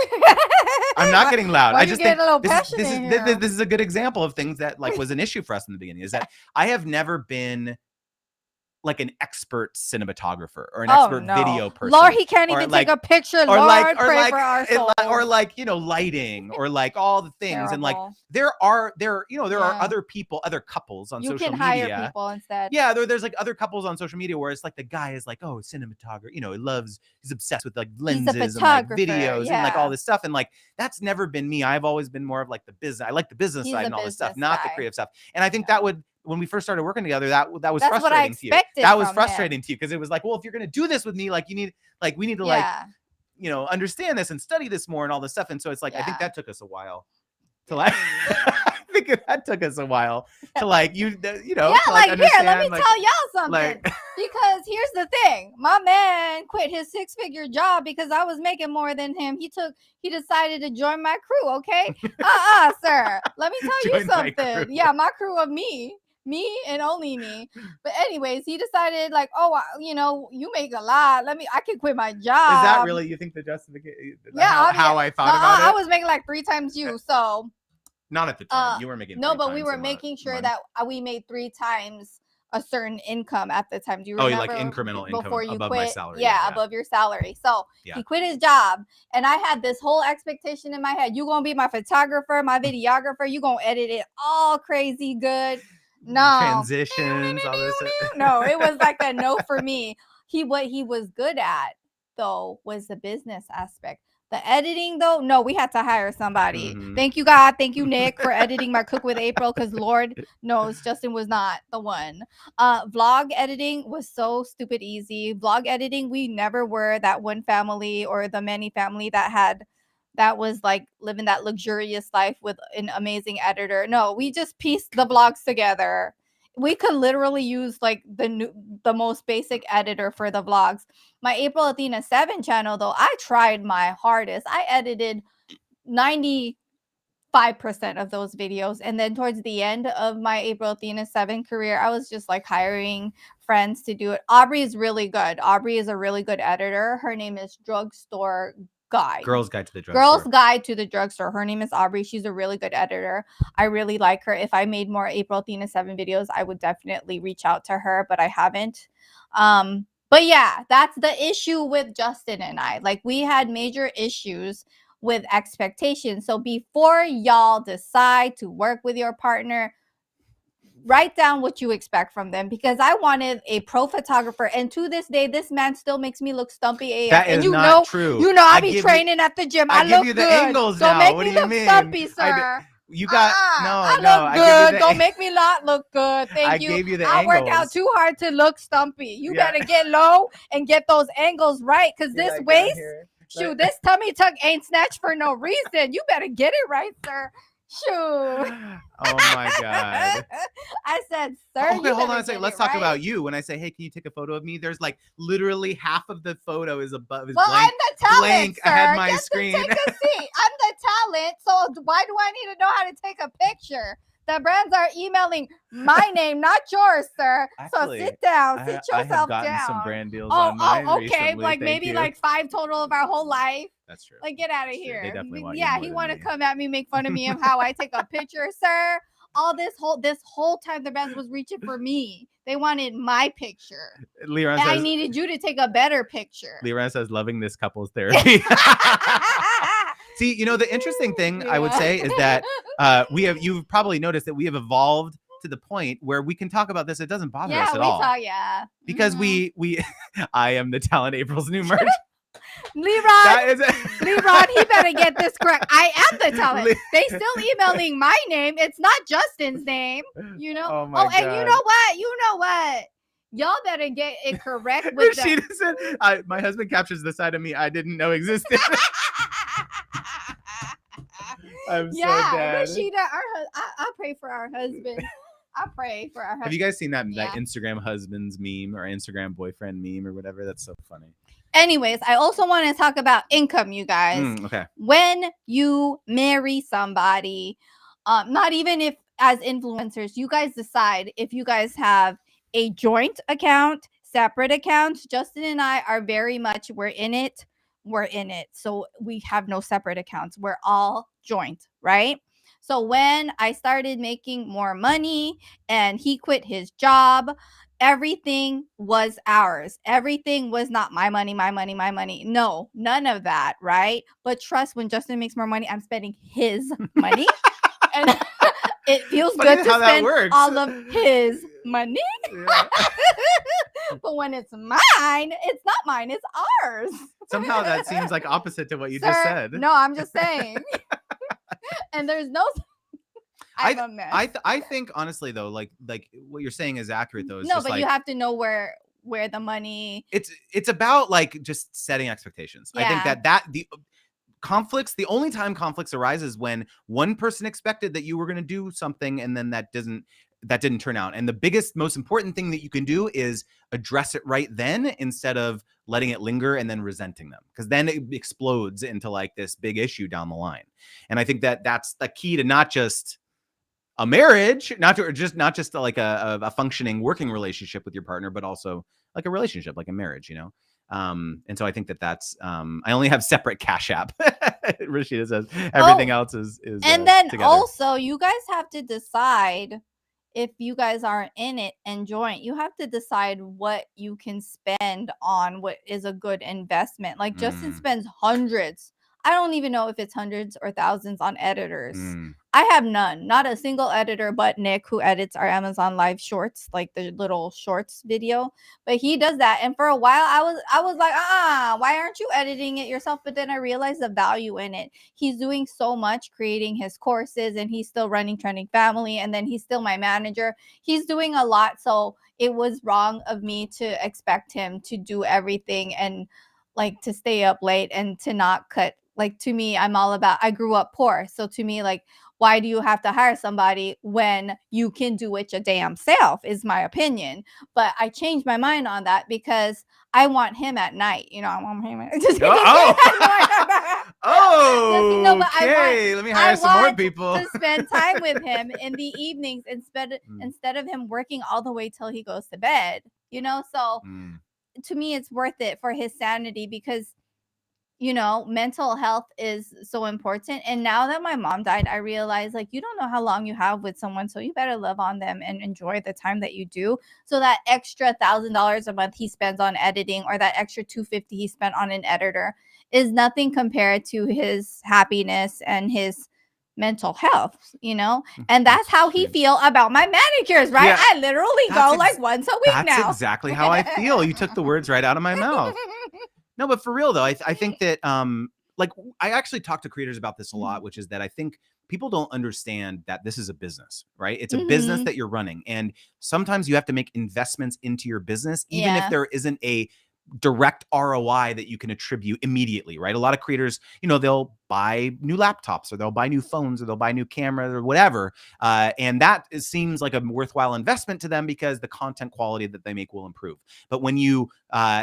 I'm not getting loud. Why I you just getting think a little passionate here? this is a good example of things that like was an issue for us in the beginning, is that I have never been like an expert cinematographer or an Oh expert no, video person. Lord, he can't or even like- take a picture. or Lord, like pray for our souls. or like, you know, lighting or like all the things. And like Terrible. there are Yeah. other people, other couples on You social can media. hire people instead. Yeah, there's like other couples on social media where it's like the guy is like, oh, cinematographer, you know, he's obsessed with like lenses and like photographer, videos and like all yeah. this stuff. And like that's never been me. I've always been more of like the business. I like the business He's side a and all this stuff, business not the guy. creative stuff. And I think Yeah. that would, when we first started working together, that was That's what I frustrating to you. expected That was from frustrating him. to you because it was like, well, if you're gonna do this with me, like we need to like, Yeah. you know, understand this and study this more and all this stuff. And so it's like, I think Yeah. that took us a while to like, I think that took us a while to like, you know, Yeah, to like here, let understand, me like, tell y'all something. like, Because here's the thing, my man quit his 6-figure job because I was making more than him. He decided to join my crew. Okay, sir. Let me tell you Join my something. crew. Yeah, my crew of me and only me. But anyways, he decided like, oh, you know, you make a lot. I can quit my job. Is that really, you think the justification? Yeah, how I thought no, about it? I was making like 3 times you. So Not at the time. You were making no, 3 but we times were a making sure month. that we made 3 times a certain income at the time. Do you Oh, remember? you like incremental income before you above quit? my salary. Yeah, above your salary. So Yeah. he quit his job, and I had this whole expectation in my head: you gonna be my photographer, my videographer. You gonna edit it all crazy good. No Transitions, all this. no, it was like a no for me. What he was good at though was the business aspect. The editing though, no, we had to hire somebody. Mhm. Thank you, God. Thank you, Nick, for editing my Cook with April, because Lord knows Justin was not the one. Vlog editing was so stupid easy. Vlog editing, we never were that one family or the many family that was like living that luxurious life with an amazing editor. No, we just pieced the vlogs together. We could literally use like the most basic editor for the vlogs. My April Athena 7 channel, though, I tried my hardest. I edited 95% of those videos. And then towards the end of my April Athena 7 career, I was just like hiring friends to do it. Aubrey is really good. Aubrey is a really good editor. Her name is Drugstore Guide. Girls Guide to the Drugstore. Girls Guide to the Drugstore. Her name is Aubrey. She's a really good editor. I really like her. If I made more April Athena 7 videos, I would definitely reach out to her, but I haven't. But yeah, that's the issue with Justin and I. Like, we had major issues with expectations. So before y'all decide to work with your partner, write down what you expect from them, because I wanted a pro photographer, and to this day, this man still makes me look stumpy AF. That is and you not know, true. You know, I I be give training at the gym. I I give look you the good. angles Don't now. make What me do you look mean? stumpy, sir. You got I no. look I good. give you Don't make me not look good. Thank I you. gave you the I work out angles. too hard to look stumpy. You Yeah. better get low and get those angles right, because this like waist, Like- this tummy tuck ain't snatched for no reason. You better get it right, sir. Shoot. Oh my god. I said, sir. Okay, you hold on better a second. get Let's it talk right. about you. When I say, hey, can you take a photo of me? There's like literally half of the photo is above is Well, blank. I'm the talent, blank sir. ahead my Get screen. To take a seat. I'm the talent, so why do I need to know how to take a picture? The brands are emailing my name, not yours, sir. Actually, so sit down. Sit I yourself have gotten down. some brand deals on mine okay. recently. Like Thank maybe you. like 5 total of our whole life. That's true. Like, get out of That's true. here. They definitely want you yeah, more he than want to me. come at me, make fun of me of how I take a picture, sir. All this whole time the brands was reaching for me. They wanted my picture. Leron And I says, needed you to take a better picture. Leron says, loving this couple's therapy. See, you know, the interesting thing I would say is that you've probably noticed that we have evolved to the point where we can talk about this. It doesn't bother us at all. Because we I am the talent. April's new merch. Leron, he better get this correct. I am the talent. They still emailing my name. It's not Justin's name. You know. Oh my God. And you know what? Y'all better get it correct with Rashida said, my husband captures the side of me I didn't know existed. I'm so dead. Rashida, I pray for our husband. I pray for our husband. Have you guys seen that Yeah. Instagram husband's meme or Instagram boyfriend meme or whatever? That's so funny. Anyways, I also want to talk about income, you guys. Okay. When you marry somebody, not even if as influencers, you guys decide if you guys have a joint account, separate accounts. Justin and I are very much, we're in it. So we have no separate accounts. We're all joint, right? So when I started making more money and he quit his job, everything was ours. Everything was not my money, my money, my money. No, none of that, right? But trust, when Justin makes more money, I'm spending his money. And it feels Funny good to how that spend works. all of his money. Yeah. But when it's mine, it's not mine, it's ours. Somehow that seems like opposite to what you Sir, just said. No, I'm just saying. And there's no I'm a mess. I think honestly though, like what you're saying is accurate though. It's No, just but like, you have to know where the money. it's about like just setting expectations. I think Yeah. that the conflicts, the only time conflicts arise is when one person expected that you were going to do something and then that didn't turn out. And the biggest, most important thing that you can do is address it right then, instead of letting it linger and then resenting them, because then it explodes into like this big issue down the line. And I think that that's the key to not just a marriage, not just like a functioning working relationship with your partner, but also like a relationship, like a marriage, you know? And so I think that that's, I only have separate Cash App. Rashida says everything else is And then together. also, you guys have to decide, if you guys aren't in it and joint, you have to decide what you can spend on, what is a good investment. Like Justin spends hundreds. I don't even know if it's hundreds or thousands on editors. I have none, not a single editor but Nick, who edits our Amazon Live shorts, like the little shorts video. But he does that. And for a while I was like, why aren't you editing it yourself? But then I realized the value in it. He's doing so much, creating his courses, and he's still running Trending Family, and then he's still my manager. He's doing a lot. So it was wrong of me to expect him to do everything and like to stay up late and to not cut. Like, to me, I'm all about, I grew up poor. So to me, like, why do you have to hire somebody when you can do it your damn self, is my opinion. But I changed my mind on that because I want him at night. You know, I want him just oh, okay. Let me hire some more people to spend time with him in the evenings instead of him working all the way till he goes to bed. You know, so to me, it's worth it for his sanity, because you know, mental health is so important. And now that my mom died, I realized, like, you don't know how long you have with someone, so you better love on them and enjoy the time that you do. So that extra $1,000 a month he spends on editing, or that extra $250 he spent on an editor, is nothing compared to his happiness and his mental health, you know. And that's how he feel about my manicures, right? Yeah, I literally go like once a week now. That's exactly how I feel. You took the words right out of my mouth. No, but for real though, I think that like, I actually talk to creators about this a lot, which is that I think people don't understand that this is a business, right? It's a business that you're running, and sometimes you have to make investments into your business, even if there isn't a direct ROI that you can attribute immediately, right? A lot of creators, you know, they'll buy new laptops, or they'll buy new phones, or they'll buy new cameras, or whatever. And that seems like a worthwhile investment to them because the content quality that they make will improve. But when you,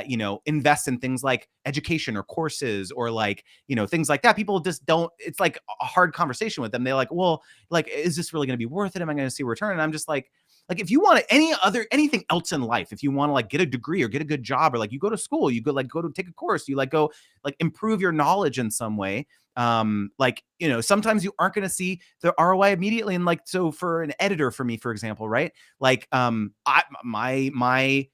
you know, invest in things like education or courses, or like, you know, things like that, people just don't, it's like a hard conversation with them. They're like, well, like, is this really going to be worth it? Am I going to see a return? And I'm just like, if you want anything else in life, if you want to like get a degree or get a good job, or like you go to school, you go to take a course, you like go like improve your knowledge in some way. Like, you know, sometimes you aren't going to see the ROI immediately. And like, so for an editor, for me, for example, right? Like, my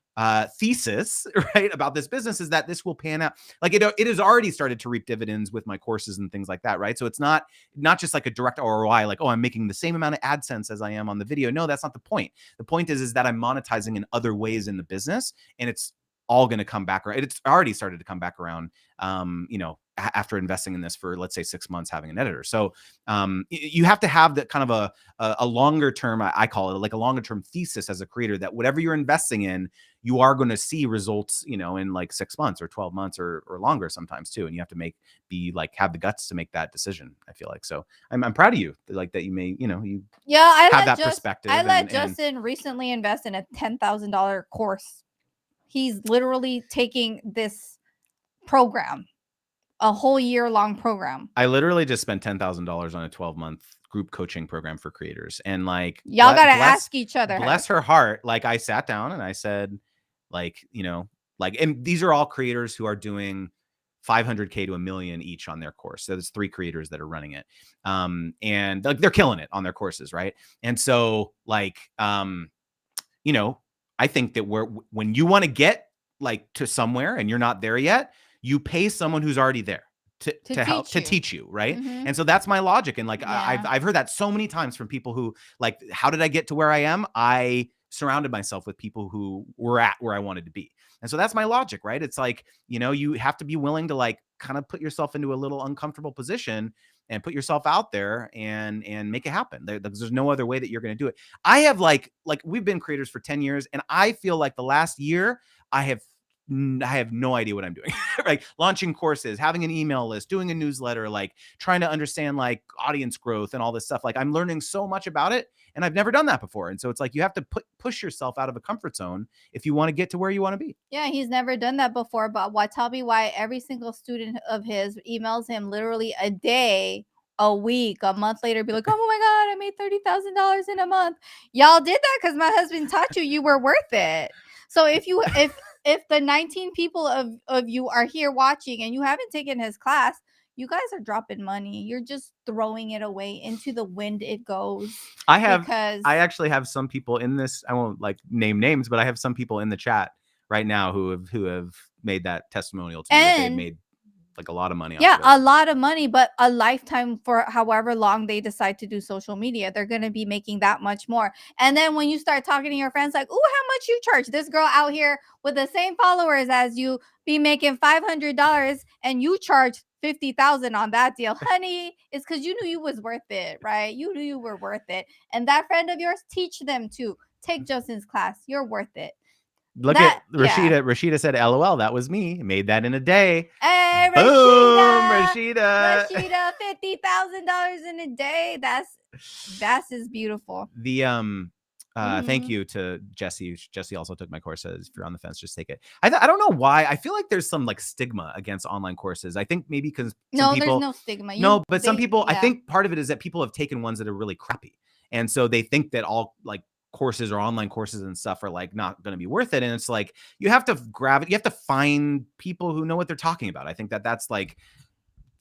thesis, right, about this business is that this will pan out. Like, it has already started to reap dividends with my courses and things like that, right? So it's not just like a direct ROI, like, oh, I'm making the same amount of AdSense as I am on the video. No, that's not the point. The point is that I'm monetizing in other ways in the business, and it's all going to come back around. It's already started to come back around, you know, after investing in this for, let's say, 6 months, having an editor. So you have to have that kind of a longer term, I call it like a longer term thesis as a creator, that whatever you're investing in, you are going to see results, you know, in like 6 months or 12 months or longer sometimes too. And you have to have the guts to make that decision, I feel like. So I'm proud of you, like, that you may, you know, you have that perspective. I let Justin recently invest in a $10,000 course. He's literally taking this program, a whole year-long program. I literally just spent $10,000 on a 12-month group coaching program for creators. And like, y'all got to ask each other. Bless her heart. Like, I sat down and I said, like, you know, like, and these are all creators who are doing 500K to $1 million each on their course. So there's 3 creators that are running it. And like, they're killing it on their courses. Right. And so like, you know, I think that when you want to get like to somewhere and you're not there yet, you pay someone who's already there to help to teach you, right? Mhm. And so that's my logic. And like Yeah. I've heard that so many times from people who like, how did I get to where I am? I surrounded myself with people who were at where I wanted to be. And so that's my logic, right? It's like, you know, you have to be willing to like kind of put yourself into a little uncomfortable position and put yourself out there and make it happen. There's no other way that you're going to do it. I have like we've been creators for 10 years, and I feel like the last year I have no idea what I'm doing. Like launching courses, having an email list, doing a newsletter, like trying to understand like audience growth and all this stuff. Like I'm learning so much about it, and I've never done that before. And so it's like you have to push yourself out of a comfort zone if you want to get to where you want to be. Yeah, he's never done that before. But tell me why every single student of his emails him literally a day, a week, a month later, be like, "Oh my god, I made $30,000 in a month." Y'all did that because my husband taught you were worth it. So if the 19 people of you are here watching and you haven't taken his class, you guys are dropping money. You're just throwing it away into the wind. It goes. I actually have some people in this. I won't like name names, but I have some people in the chat right now who have made that testimonial to me that they've made like a lot of money. Yeah, a lot of money, but a lifetime for however long they decide to do social media, they're going to be making that much more. And then when you start talking to your friends like, "Ooh, how much you charge?" This girl out here with the same followers as you be making $500 and you charge 50,000 on that deal. Honey, it's cuz you knew you was worth it, right? You knew you were worth it. And that friend of yours, teach them too. Take Justin's class. You're worth it. Look at Rashida. Yeah. Rashida said, "LOL, that was me. Made that in a day." Hey, Boom, Rashida, $50,000 in a day. That's is beautiful. The thank you to Jesse. Jesse also took my course. Says if you're on the fence, just take it. I don't know why. I feel like there's some like stigma against online courses. I think maybe because there's no stigma. Some people. Yeah. I think part of it is that people have taken ones that are really crappy, and so they think that all like courses or online courses and stuff are like not going to be worth it. And it's like you have to grab it. You have to find people who know what they're talking about. I think that that's like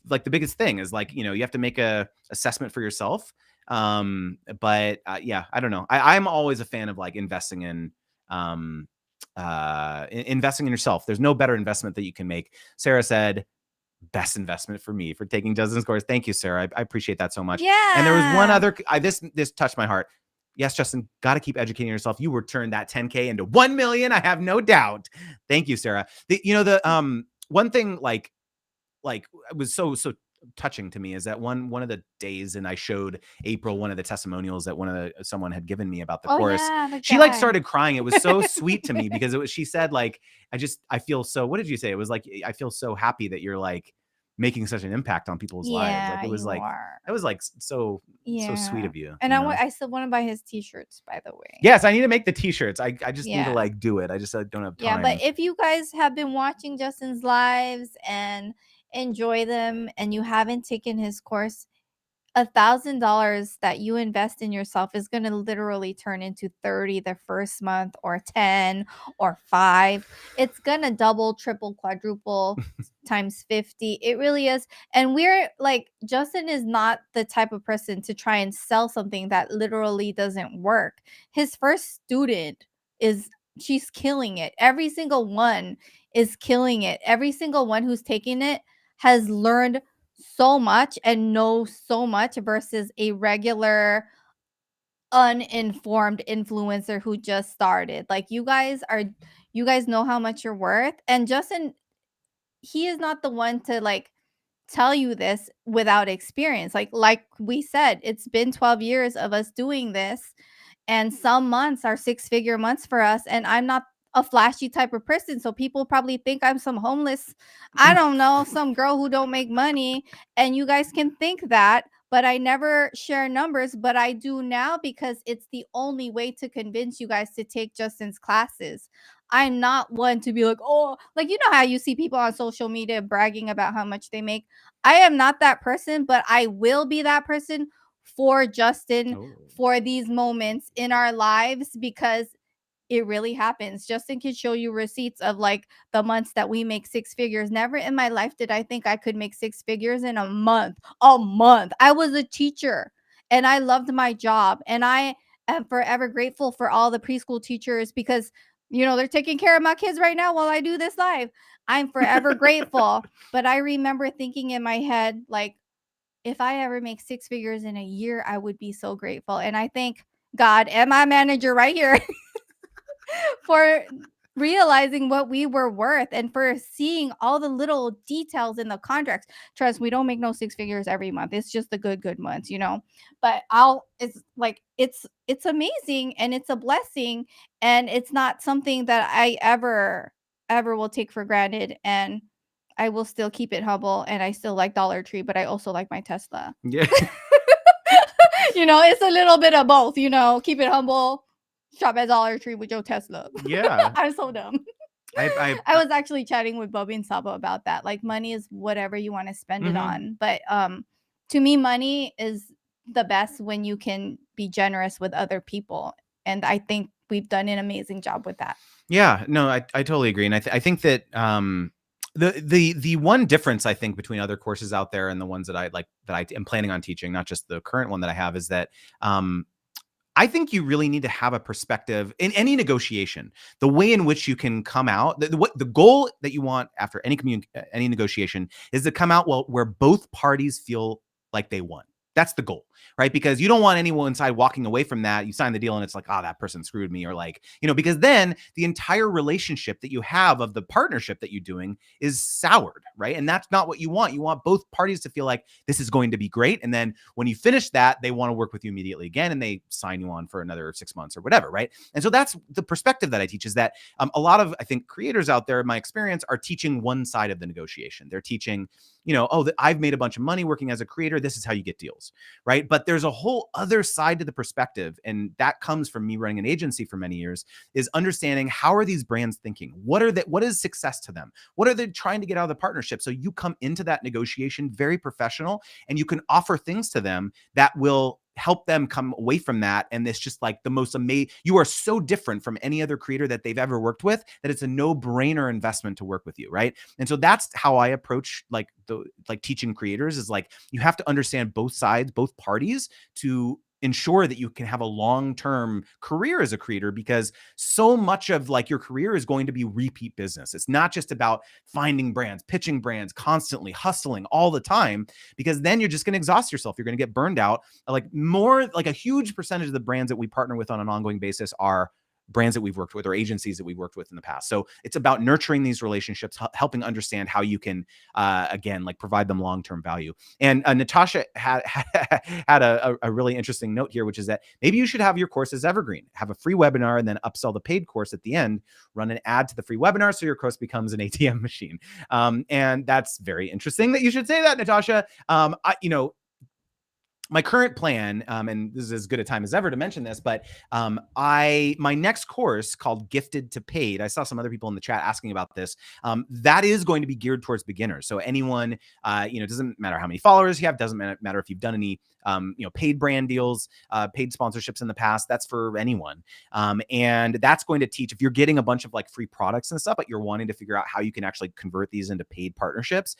the biggest thing is like, you know, you have to make a assessment for yourself. But yeah, I don't know. I'm always a fan of like investing in investing in yourself. There's no better investment that you can make. Sarah said, best investment for me for taking Justin's course. Thank you, Sarah. I appreciate that so much. Yeah. And there was one other, this touched my heart. Yes, Justin, got to keep educating yourself. You will turn that 10K into 1 million. I have no doubt. Thank you, Sarah. One thing like it was so touching to me is that one of the days, and I showed April one of the testimonials that someone had given me about the course. Yeah, she like started crying. It was so sweet to me because she said like, I feel so, what did you say? It was like, I feel so happy that you're like making such an impact on people's lives. Like it was like, it was like so sweet of you. And I still want to buy his t-shirts, by the way. Yes, I need to make the t-shirts. I just need to like do it. I just don't have time. Yeah, but if you guys have been watching Justin's lives and enjoy them and you haven't taken his course, $1,000 that you invest in yourself is going to literally turn into 30 the first month, or 10 or 5. It's going to double, triple, quadruple times 50. It really is. And we're like, Justin is not the type of person to try and sell something that literally doesn't work. His first student she's killing it. Every single one is killing it. Every single one who's taking it has learned so much and knows so much versus a regular uninformed influencer who just started. Like you guys know how much you're worth. And Justin, he is not the one to like tell you this without experience. Like we said, it's been 12 years of us doing this, and some months are 6-figure months for us, and I'm not a flashy type of person, so people probably think I'm some homeless, I don't know, some girl who don't make money, and you guys can think that, but I never share numbers, but I do now because it's the only way to convince you guys to take Justin's classes. I'm not one to be like, oh, like, you know how you see people on social media bragging about how much they make. I am not that person, but I will be that person for Justin for these moments in our lives, because it really happens. Justin can show you receipts of like the months that we make 6 figures. Never in my life did I think I could make 6 figures in a month. I was a teacher and I loved my job, and I am forever grateful for all the preschool teachers because, they're taking care of my kids right now while I do this live. I'm forever grateful. But I remember thinking in my head, like, if I ever make six figures in a year, I would be so grateful. And I thank God and my manager right here for realizing what we were worth and for seeing all the little details in the contracts. Trust, we don't make no six figures every month. It's just the good months, But it's like it's amazing and it's a blessing, and it's not something that I ever will take for granted. And I will still keep it humble, and I still like Dollar Tree, but I also like my Tesla. Yeah. It's a little bit of both, keep it humble, shop at Dollar Tree with your Tesla. Yeah. I'm so dumb. I I was actually chatting with Bobby and Saba about that. Like, money is whatever you want to spend it on. But to me, money is the best when you can be generous with other people. And I think we've done an amazing job with that. Yeah, no, I totally agree. And I think that the one difference I think between other courses out there and the ones that I am planning on teaching, not just the current one that I have, is that I think you really need to have a perspective in any negotiation. The way in which you can come out, the goal that you want after any negotiation is to come out where both parties feel like they won. That's the goal, right? Because you don't want anyone inside walking away from that. You sign the deal and it's like, oh, that person screwed me, or like, because then the entire relationship that you have of the partnership that you're doing is soured, right? And that's not what you want. You want both parties to feel like this is going to be great. And then when you finish that, they want to work with you immediately again, and they sign you on for another 6 months or whatever, right? And so that's the perspective that I teach, is that a lot of, I think, creators out there, in my experience, are teaching one side of the negotiation. They're teaching, I've made a bunch of money working as a creator. This is how you get deals, right? But there's a whole other side to the perspective, and that comes from me running an agency for many years, is understanding how are these brands thinking? What is success to them? What are they trying to get out of the partnership? So you come into that negotiation very professional, and you can offer things to them that will help them come away from that. And it's just like the most amazing. You are so different from any other creator that they've ever worked with that it's a no-brainer investment to work with you, right? And so that's how I approach like teaching creators, is like, you have to understand both sides, both parties, to ensure that you can have a long-term career as a creator, because so much of like your career is going to be repeat business. It's not just about finding brands, pitching brands, constantly hustling all the time, because then you're just going to exhaust yourself. You're going to get burned out. Like a huge percentage of the brands that we partner with on an ongoing basis are brands that we've worked with or agencies that we've worked with in the past. So it's about nurturing these relationships, helping understand how you can, again, like provide them long-term value. And Natasha had a really interesting note here, which is that maybe you should have your courses evergreen, have a free webinar, and then upsell the paid course at the end, run an ad to the free webinar, so your course becomes an ATM machine. And that's very interesting that you should say that, Natasha. My current plan, and this is as good a time as ever to mention this, but my next course called Gifted to Paid, I saw some other people in the chat asking about this. That is going to be geared towards beginners. So anyone, it doesn't matter how many followers you have, doesn't matter if you've done any, paid brand deals, paid sponsorships in the past. That's for anyone. And that's going to teach, if you're getting a bunch of like free products and stuff, but you're wanting to figure out how you can actually convert these into paid partnerships.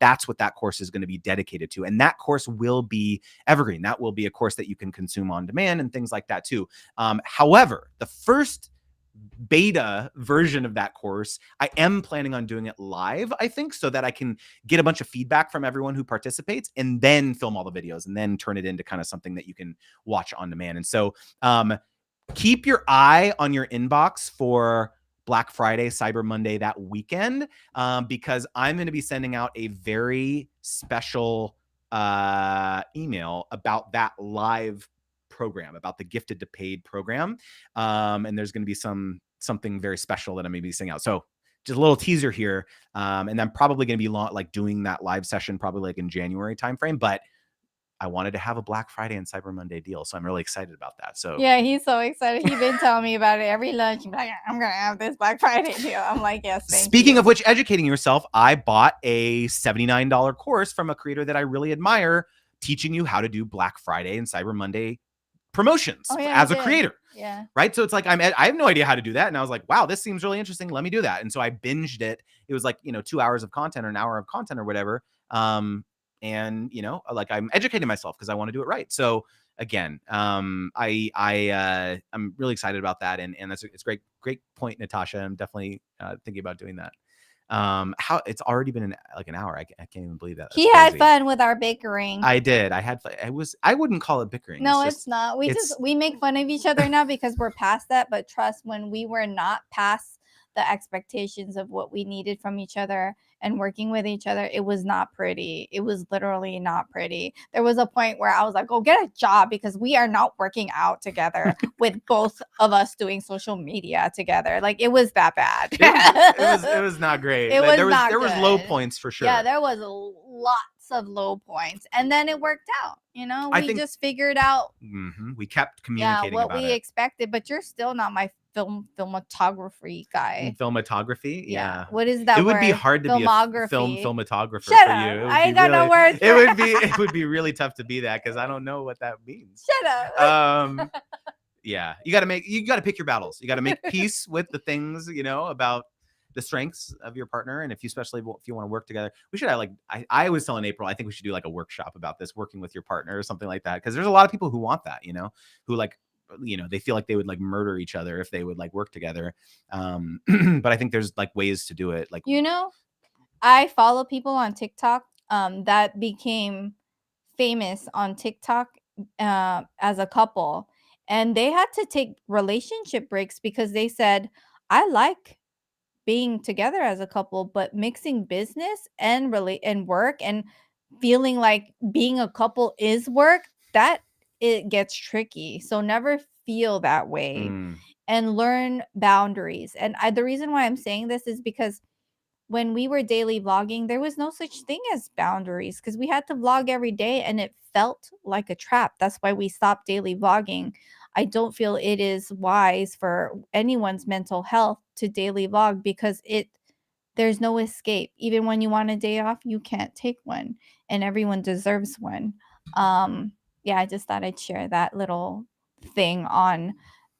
That's what that course is going to be dedicated to. And that course will be evergreen. That will be a course that you can consume on demand and things like that too. However, the first beta version of that course, I am planning on doing it live, I think, so that I can get a bunch of feedback from everyone who participates, and then film all the videos and then turn it into kind of something that you can watch on demand. And so keep your eye on your inbox for Black Friday, Cyber Monday, that weekend, because I'm going to be sending out a very special email about that live program, about the Gifted to Paid program. And there's going to be something very special that I'm going to be sending out. So just a little teaser here. And I'm probably going to be doing that live session probably like in January timeframe, but I wanted to have a Black Friday and Cyber Monday deal. So I'm really excited about that. So yeah, he's so excited. He's been telling me about it every lunch. He's like, I'm going to have this Black Friday deal. I'm like, yes, Speaking of which, educating yourself, I bought a $79 course from a creator that I really admire, teaching you how to do Black Friday and Cyber Monday promotions as a creator. Yeah. Right. So it's like, I have no idea how to do that. And I was like, wow, this seems really interesting. Let me do that. And so I binged it. It was like, 2 hours of content or an hour of content or whatever. And, like, I'm educating myself because I want to do it right. So again, I'm really excited about that, and it's great point, Natasha. I'm definitely thinking about doing that. How it's already been like an hour. I can't even believe that. That's He had crazy. fun with our bickering. I did. I wouldn't call it bickering. No, it's it's not. We it's- we make fun of each other now because we're past that. But trust, when we were not past the expectations of what we needed from each other and working with each other, it was not pretty. It was literally not pretty. There was a point where I was like, "Go get a job," because we are not working out together with both of us doing social media together. Like, it was that bad. it was not great. It was there not was low good. points for sure. Yeah, there was lots of low points, and then it worked out. I We think- just figured out We kept communicating what about we it. expected, but you're still not my filmography guy. Filmography, yeah. What is that? It would be word? hard to be a Filmography. filmographer Shut for up. you. It would I be ain't got no words It for would it. be it would be really tough to be that because I don't know what that means. Shut up. Yeah, you got to pick your battles. You got to make peace with the things, about the strengths of your partner, and if you want to work together, we should have I was telling April, I think we should do like a workshop about this, working with your partner or something like that, because there's a lot of people who want that, who they feel like they would murder each other if they would work together. But I think there's ways to do it. I follow people on TikTok that became famous on TikTok as a couple, and they had to take relationship breaks because they said, I like being together as a couple, but mixing business and work and feeling like being a couple is work, that it gets tricky. So never feel that way and learn boundaries. And the reason why I'm saying this is because when we were daily vlogging, there was no such thing as boundaries because we had to vlog every day and it felt like a trap. That's why we stopped daily vlogging. I don't feel it is wise for anyone's mental health to daily vlog because there's no escape. Even when you want a day off, you can't take one, and everyone deserves one. Yeah, I just thought I'd share that little thing on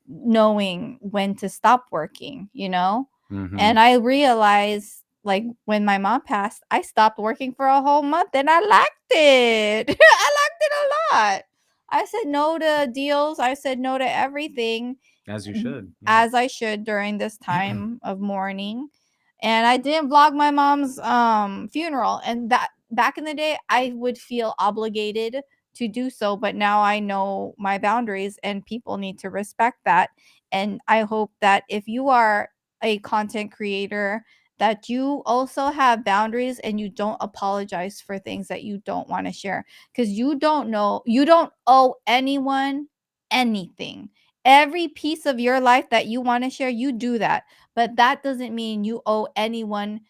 knowing when to stop working, And I realized, when my mom passed, I stopped working for a whole month and I liked it. I liked it a lot. I said no to deals. I said no to everything. As you should. Yeah. As I should during this time of mourning. And I didn't vlog my mom's funeral. And that back in the day, I would feel obligated to do so. But now I know my boundaries and people need to respect that. And I hope that if you are a content creator, that you also have boundaries and you don't apologize for things that you don't want to share, because you don't owe anyone anything. Every piece of your life that you want to share, you do that, but that doesn't mean you owe anyone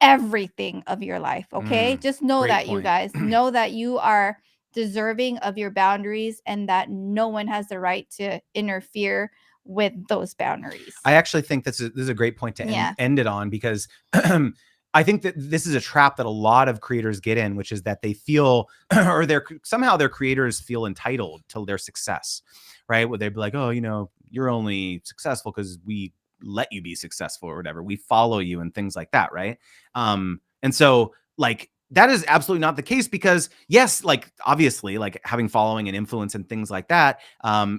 everything of your life. Okay, just know that, you guys know that you are deserving of your boundaries and that no one has the right to interfere with those boundaries. I actually think this is a great point to end it on, because I think that this is a trap that a lot of creators get in, which is that they feel or somehow their creators feel entitled to their success, right? Where they'd be like, oh, you're only successful because we let you be successful or whatever. We follow you and things like that, right? And so that is absolutely not the case, because yes, obviously having following and influence and things like that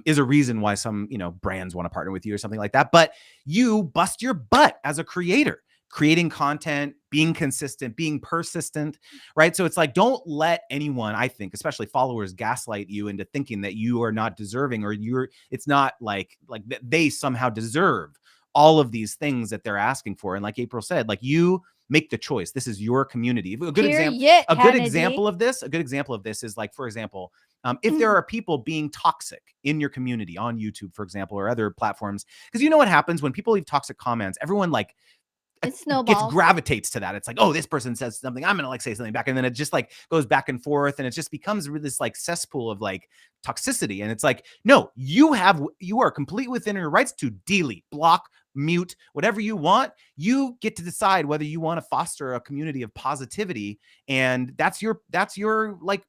is a reason why some, brands want to partner with you or something like that. But you bust your butt as a creator, creating content, being consistent, being persistent, right? So it's don't let anyone, I think, especially followers, gaslight you into thinking that you are not deserving, or it's not like they somehow deserve all of these things that they're asking for. And like April said, you make the choice. This is your community. A good example of this is for example, if there are people being toxic in your community on YouTube, for example, or other platforms, because what happens when people leave toxic comments, everyone it snowballs. Gravitates to that. It's oh, this person says something, I'm gonna say something back, and then it just goes back and forth, and it just becomes this cesspool of toxicity. And it's no, you are complete within your rights to delete, block, mute, whatever you want. You get to decide whether you want to foster a community of positivity, and that's your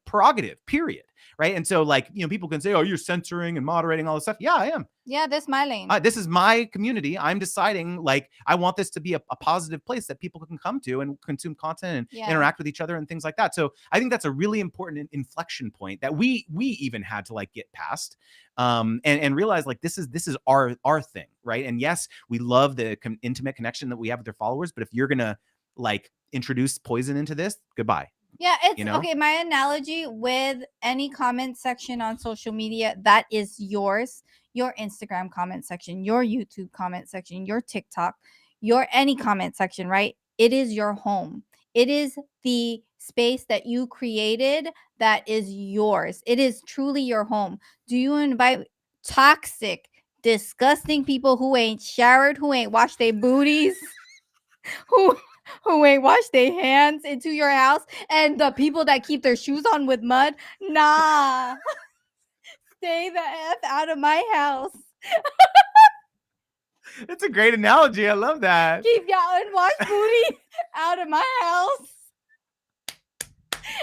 prerogative, period. right? And so like, people can say, oh, you're censoring and moderating all this stuff. Yeah, I am. Yeah, that's my lane. This is my community. I'm deciding, like, I want this to be a positive place that people can come to and consume content and interact with each other and things like that. So I think that's a really important inflection point that we even had to like get past, and realize like this is our thing, right? And yes, we love the intimate connection that we have with their followers, but if you're gonna like introduce poison into this, goodbye. Yeah, it's okay. My analogy with any comment section on social media, that is yours. Your Instagram comment section, your YouTube comment section, your TikTok, your any comment section, right? It is your home. It is the space that you created that is yours. It is truly your home. Do you invite toxic, disgusting people who ain't showered, who ain't washed their booties, who ain't washed their hands into your house, and the people that keep their shoes on with mud? Nah. Stay the F out of my house. That's a great analogy. I love that. Keep your unwashed booty out of my house.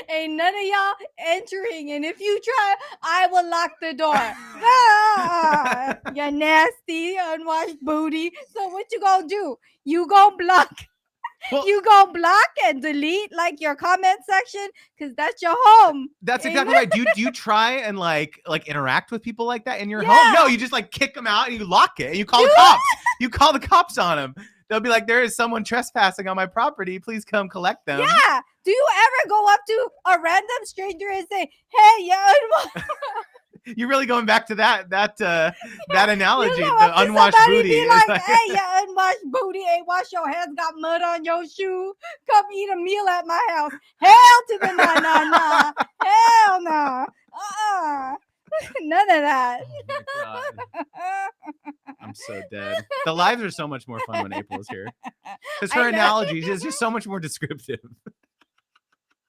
Ain't none of y'all entering, and if you try, I will lock the door. Ah, you nasty unwashed booty. So what you gonna do? You gonna block? Well, you gonna block and delete like your comment section because that's your home. That's exactly right. Do you try and like interact with people like that in your home? No, you just like kick them out and you lock it and you call the cops. You call the cops on them. They'll be like, there is someone trespassing on my property. Please come collect them. Yeah. Do you ever go up to a random stranger and say, hey, you You're really going back to that analogy, the unwashed booty. Be like, hey, you unwashed booty, ain't wash your hands, got mud on your shoe. Come eat a meal at my house. Hell to the nah. Hell no. None of that. Oh I'm so dead. The lives are so much more fun when April is here. Because her analogy is just so much more descriptive.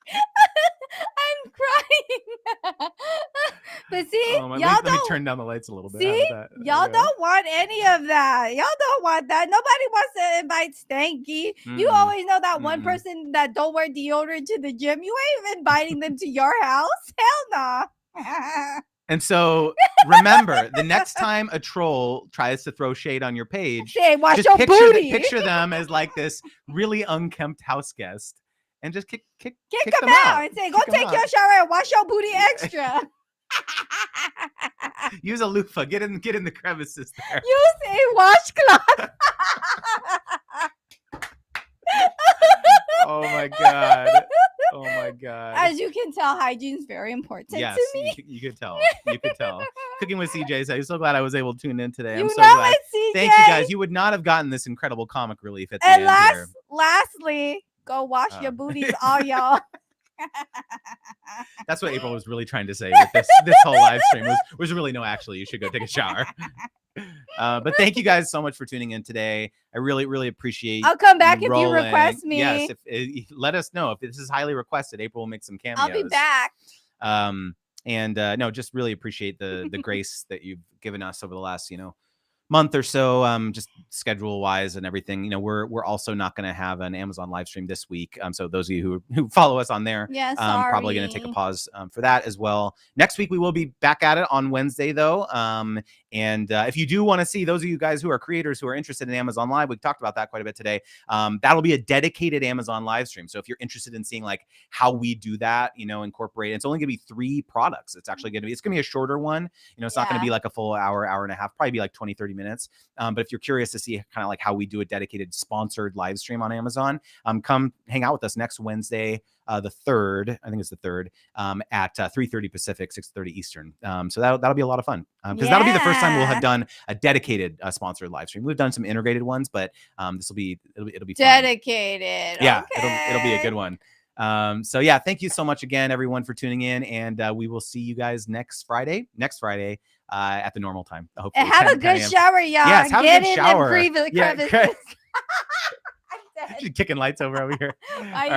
I'm crying. But see, y'all let me turn down the lights a little bit. See, y'all don't want any of that. Y'all don't want that. Nobody wants to invite Stanky. You always know that one person that don't wear deodorant to the gym. You ain't inviting them to your house. Hell no. And so remember, the next time a troll tries to throw shade on your page, say, watch just your booty. Picture them as like this really unkempt house guest. And just kick them out and say, go take your shower and wash your booty extra. Use a loofah. Get in the crevices there. Use a washcloth. Oh my god. Oh my god. As you can tell, hygiene is very important to me. You could tell. You could tell. Cooking with CJ. I'm so glad I was able to tune in today. I'm so glad. CJ. Thank you guys. You would not have gotten this incredible comic relief at the end here. Lastly, go wash your booties, all y'all. That's what April was really trying to say with this whole live stream was really no, actually, you should go take a shower. But thank you guys so much for tuning in today. I really, really appreciate. I'll come back if you request me. Yes, let us know if this is highly requested. April will make some cameos. I'll be back. And no, just really appreciate the grace that you've given us over the last month or so, just schedule wise and everything. We're also not going to have an Amazon live stream this week. So those of you who follow us on there, probably going to take a pause for that as well. Next week we will be back at it on Wednesday though. And if you do want to see, those of you guys who are creators who are interested in Amazon Live, we talked about that quite a bit today. That'll be a dedicated Amazon live stream. So if you're interested in seeing like how we do that, incorporate, it's only going to be 3 products. It's actually going to be a shorter one. It's not going to be like a full hour and a half, probably be like 20-30 minutes. But if you're curious to see kind of like how we do a dedicated sponsored live stream on Amazon, come hang out with us next Wednesday, the 3rd, I think it's the 3rd, at 3:30 Pacific, 6:30 Eastern. So that'll be a lot of fun because that'll be the first time we'll have done a dedicated sponsored live stream. We've done some integrated ones, but this will be it'll be dedicated. Fun. Yeah, okay. it'll be a good one. So yeah, thank you so much again, everyone, for tuning in, and we will see you guys next Friday at the normal time. Hopefully, have a good shower, y'all. Yes, have a good shower. Get in Kicking lights over here. All right.